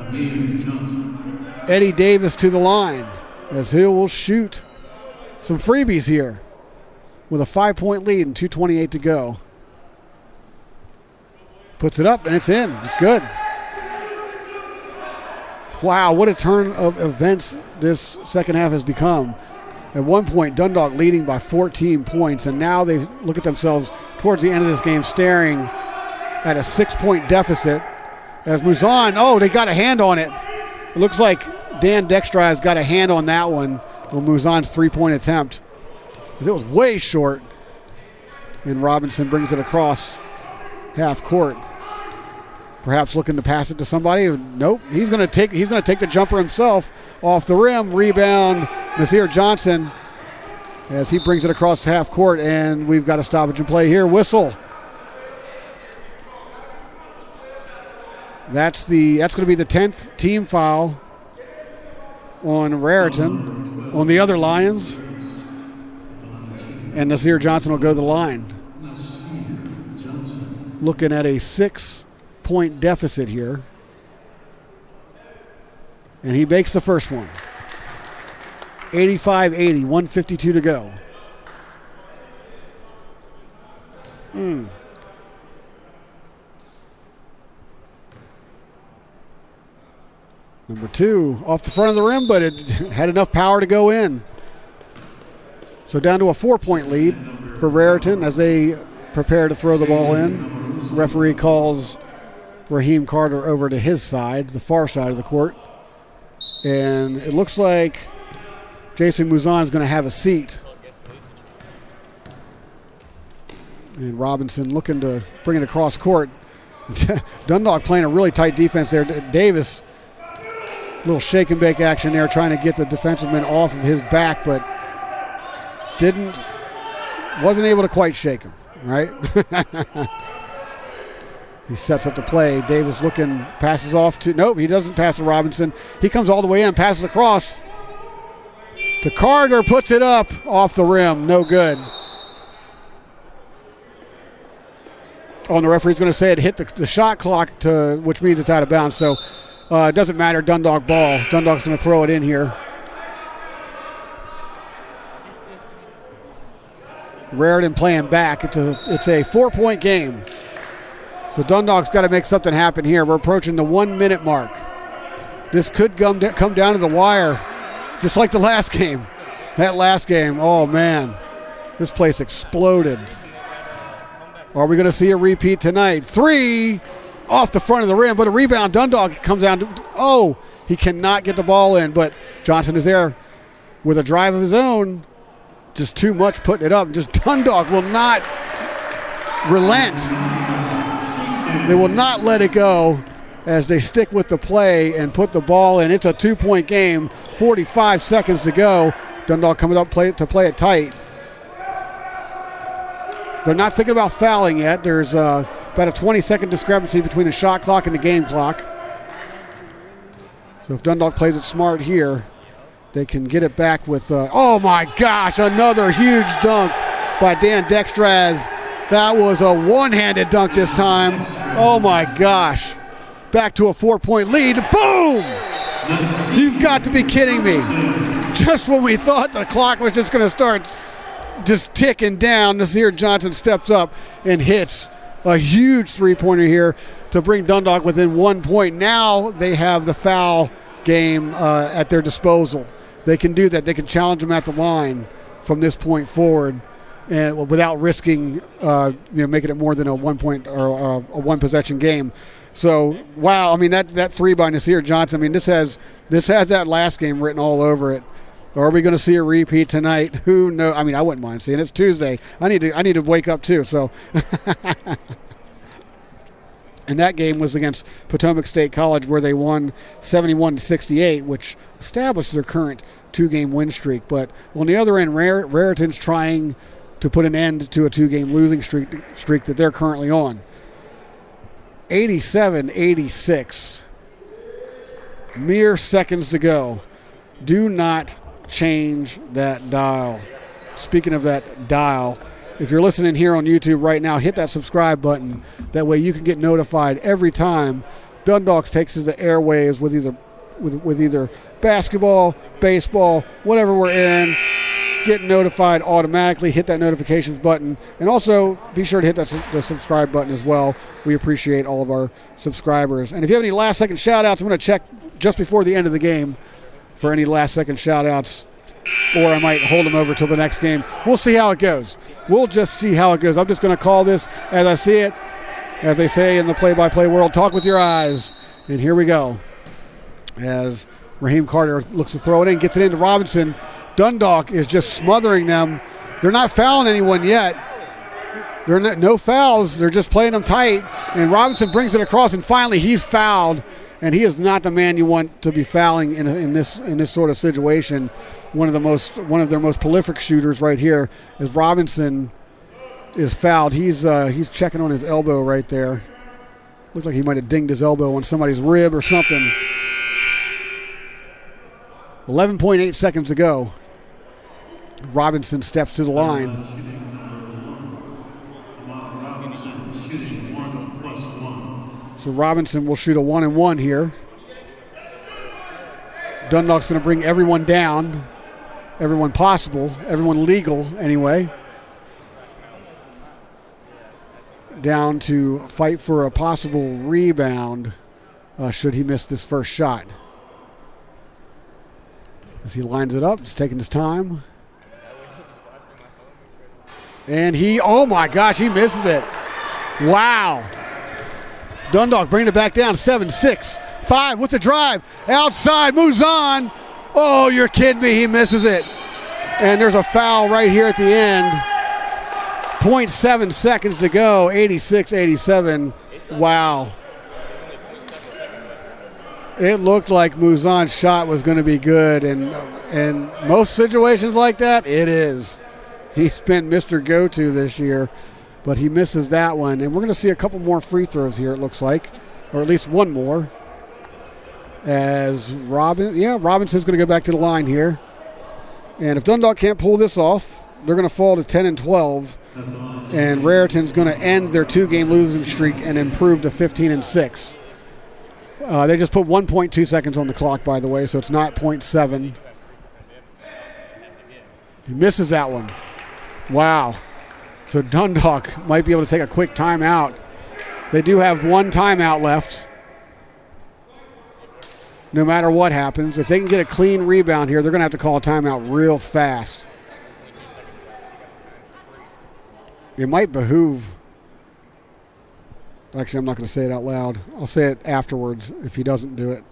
Eddie Davis to the line as he will shoot some freebies here with a 5-point lead and 2:28 to go. Puts it up and it's in. It's good. Wow, what a turn of events this second half has become. At one point, Dundalk leading by 14 points, and now they look at themselves towards the end of this game staring at a 6-point deficit. As Muzan, they got a hand on it. It looks like Dan Dextra has got a hand on that one. Well, Muzan's 3-point attempt. It was way short. And Robinson brings it across half court. Perhaps looking to pass it to somebody. Nope. He's going to take the jumper himself off the rim. Rebound, Nasir Johnson, as he brings it across to half court, and we've got a stoppage in play here. Whistle. That's going to be the 10th team foul on Raritan, on the other Lions. And Nasir Johnson will go to the line. Looking at a 6-point deficit here. And he makes the first one. 85-80, 1:52 to go. Number 2 off the front of the rim, but it had enough power to go in. So down to a 4-point lead, for Raritan as they prepare to throw the ball in. Referee calls Raheem Carter over to his side, the far side of the court. And it looks like Jason Mouzon is going to have a seat. And Robinson looking to bring it across court. Dundalk playing a really tight defense there. Davis, a little shake and bake action there, trying to get the defensive man off of his back, but wasn't able to quite shake him, right? He sets up the play. Davis looking, passes off to, nope, he doesn't pass to Robinson. He comes all the way in, passes across to Carter, puts it up off the rim, no good. Oh, and the referee's going to say it hit the shot clock, which means it's out of bounds. So it doesn't matter, Dundalk ball. Dundalk's going to throw it in here. Raritan playing back. It's a 4-point game. So Dundalk's got to make something happen here. We're approaching the 1 minute mark. This could come down to the wire, just like the last game. That last game, oh man, this place exploded. Are we going to see a repeat tonight? 3 off the front of the rim, but a rebound. Dundalk comes down to, he cannot get the ball in, but Johnson is there with a drive of his own. Just too much putting it up. Just Dundalk will not relent. They will not let it go as they stick with the play and put the ball in. It's a 2-point game, 45 seconds to go. Dundalk coming up to play it tight. They're not thinking about fouling yet. There's about a 20-second discrepancy between the shot clock and the game clock. So if Dundalk plays it smart here, they can get it back with, oh my gosh, another huge dunk by Dan Dextraz. That was a one-handed dunk this time. Oh my gosh. Back to a 4-point lead. Boom! You've got to be kidding me. Just when we thought the clock was just going to start just ticking down, Nasir Johnson steps up and hits a huge three-pointer here to bring Dundalk within 1 point. Now they have the foul game at their disposal. They can do that. They can challenge them at the line from this point forward, and without risking making it more than a 1 point or a one possession game. So wow, I mean that three by Nasir Johnson. I mean this has that last game written all over it. Are we going to see a repeat tonight? Who knows? I mean, I wouldn't mind seeing it. It's Tuesday. I need to wake up too. So, and that game was against Potomac State College, where they won 71-68, which established their current 2-game win streak. But on the other end, Raritan's trying to put an end to a 2-game losing streak that they're currently on. 87-86. Mere seconds to go. Do not change that dial. Speaking of that dial, if you're listening here on YouTube right now, hit that subscribe button. That way you can get notified every time Dundalk takes to the airwaves with either basketball, baseball, whatever we're in. Get notified automatically. Hit that notifications button, and also be sure to hit the subscribe button as well. We appreciate all of our subscribers. And if you have any last-second shout-outs, I'm going to check just before the end of the game for any last-second shout-outs, or I might hold them over till the next game. We'll see how it goes. We'll just see how it goes. I'm just going to call this as I see it. As they say in the play-by-play world, talk with your eyes. And here we go. As Raheem Carter looks to throw it in, gets it into Robinson. Dundalk is just smothering them. They're not fouling anyone yet. No fouls. They're just playing them tight. And Robinson brings it across, and finally he's fouled. And he is not the man you want to be fouling in this sort of situation. One of their most prolific shooters right here is Robinson is fouled. He's checking on his elbow right there. Looks like he might have dinged his elbow on somebody's rib or something. 11.8 seconds to go. Robinson steps to the line. So Robinson will shoot a 1-and-1 here. Dundalk's going to bring everyone down, everyone possible, everyone legal anyway, down to fight for a possible rebound should he miss this first shot. As he lines it up, he's taking his time. And oh my gosh, he misses it. Wow. Dundalk bringing it back down, 7-6. 5 with the drive. Outside, moves on. Oh, you're kidding me. He misses it. And there's a foul right here at the end. 0.7 seconds to go, 86-87. Wow. It looked like Muzan's shot was going to be good, and most situations like that, it is. He's been Mr. Go-To this year, but he misses that one. And we're going to see a couple more free throws here, it looks like, or at least one more. As Robinson's going to go back to the line here. And if Dundalk can't pull this off, they're going to fall to 10-12. And Raritan's going to end their 2-game losing streak and improve to 15-6. They just put 1.2 seconds on the clock, by the way, so it's not 0.7. He misses that one. Wow. So Dundalk might be able to take a quick timeout. They do have one timeout left. No matter what happens, if they can get a clean rebound here, they're going to have to call a timeout real fast. It might behoove. Actually, I'm not going to say it out loud. I'll say it afterwards if he doesn't do it.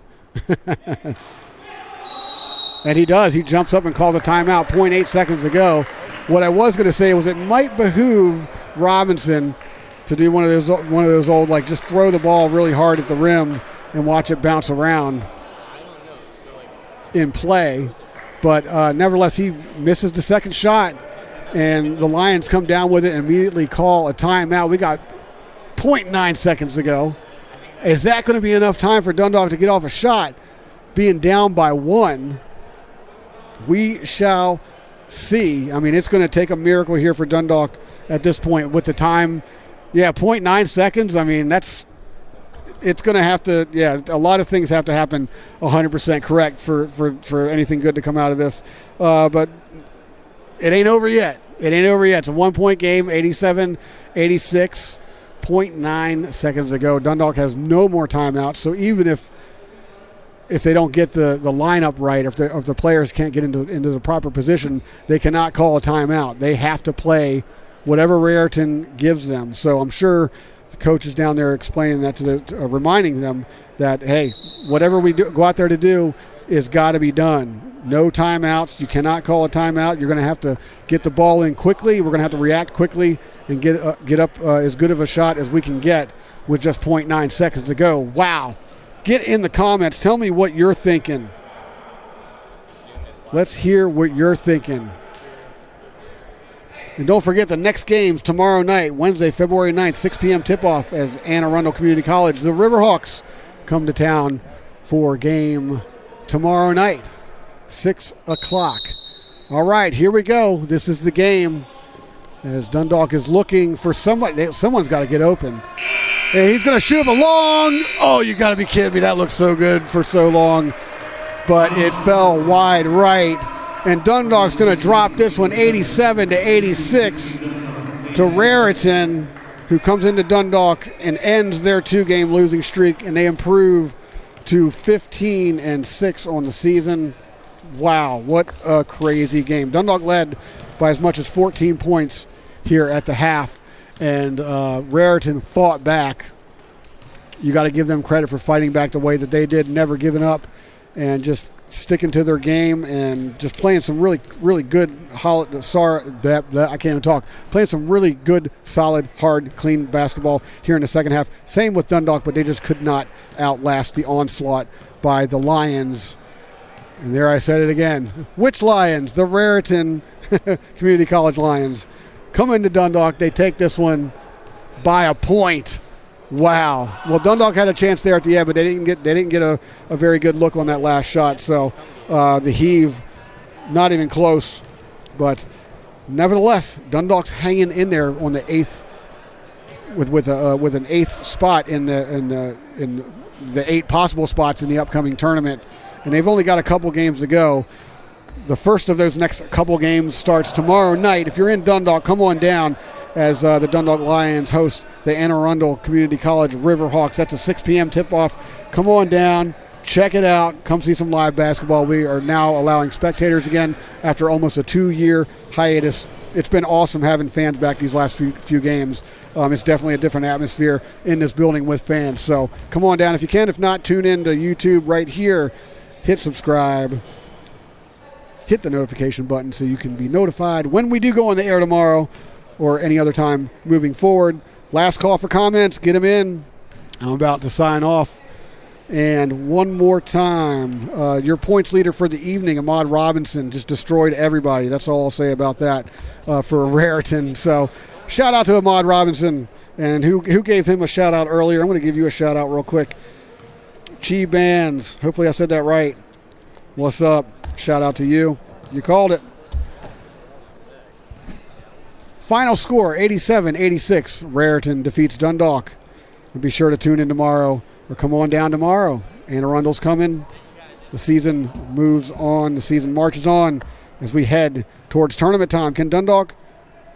And he does. He jumps up and calls a timeout 0.8 seconds to go. What I was going to say was it might behoove Robinson to do one of those old, like, just throw the ball really hard at the rim and watch it bounce around in play. But nevertheless, he misses the second shot, and the Lions come down with it and immediately call a timeout. We got 0.9 seconds to go. Is that going to be enough time for Dundalk to get off a shot? Being down by 1, we shall see. I mean, it's going to take a miracle here for Dundalk at this point with the time. Yeah, 0.9 seconds. I mean, it's going to have to, a lot of things have to happen 100% correct for anything good to come out of this. But it ain't over yet. It's a 1-point game, 87-86, 0.9 seconds to go. Dundalk has no more timeouts, so even if they don't get the lineup right, if the players can't get into the proper position, they cannot call a timeout. They have to play whatever Raritan gives them. So I'm sure the coach is down there explaining that reminding them that, hey, whatever we go out there to do is got to be done. No timeouts. You cannot call a timeout. You're going to have to get the ball in quickly. We're going to have to react quickly and get up as good of a shot as we can get with just 0.9 seconds to go. Wow. Get in the comments. Tell me what you're thinking. Let's hear what you're thinking. And don't forget the next games tomorrow night, Wednesday, February 9th, 6 p.m. tip-off as Anne Arundel Community College. The Riverhawks come to town for game tomorrow night, 6 o'clock. All right, here we go. This is the game as Dundalk is looking for somebody. Someone's got to get open. And he's going to shoot up a long. Oh, you got to be kidding me. That looks so good for so long. But it fell wide right. And Dundalk's going to drop this one 87-86 to Raritan, who comes into Dundalk and ends their 2-game losing streak, and they improve to 15-6 on the season. Wow, what a crazy game. Dundalk led by as much as 14 points here at the half, and Raritan fought back. You got to give them credit for fighting back the way that they did, never giving up, and just sticking to their game and just playing some really, really good, I can't even talk. Playing some really good, solid, hard, clean basketball here in the second half. Same with Dundalk, but they just could not outlast the onslaught by the Lions. And there I said it again. Which Lions? The Raritan Community College Lions come into Dundalk. They take this one by a point. Wow. Well, Dundalk had a chance there at the end, but they didn't get a very good look on that last shot. So the heave, not even close. But nevertheless, Dundalk's hanging in there on the eighth with an eighth spot in the 8 possible spots in the upcoming tournament, and they've only got a couple games to go. The first of those next couple games starts tomorrow night. If you're in Dundalk, come on down as the Dundalk Lions host the Anne Arundel Community College Riverhawks. That's a 6 p.m. tip-off. Come on down, check it out, come see some live basketball. We are now allowing spectators again after almost a 2-year hiatus it's been awesome having fans back these last few games. It's definitely a different atmosphere in this building with fans. So come on down if you can. If not, tune in to YouTube right here. Hit subscribe. Hit the notification button so you can be notified when we do go on the air tomorrow or any other time moving forward. Last call for comments. Get them in. I'm about to sign off. And one more time, your points leader for the evening, Ahmad Robinson, just destroyed everybody. That's all I'll say about that for Raritan. So shout out to Ahmad Robinson. And who gave him a shout out earlier? I'm going to give you a shout out real quick. Chi Bands. Hopefully I said that right. What's up? Shout out to you. You called it. Final score, 87-86. Raritan defeats Dundalk. And be sure to tune in tomorrow. Or come on down tomorrow. Anne Arundel's coming. The season moves on. The season marches on as we head towards tournament time. Can Dundalk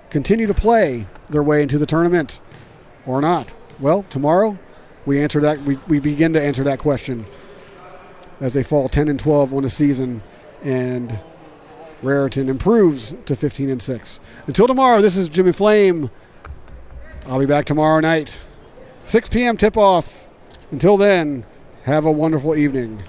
continue to play their way into the tournament or not? Well, tomorrow we answer that. We begin to answer that question as they fall 10-12 on the season, and Raritan improves to 15-6. Until tomorrow, this is Jimmy Flame. I'll be back tomorrow night, 6 p.m. tip-off. Until then, have a wonderful evening.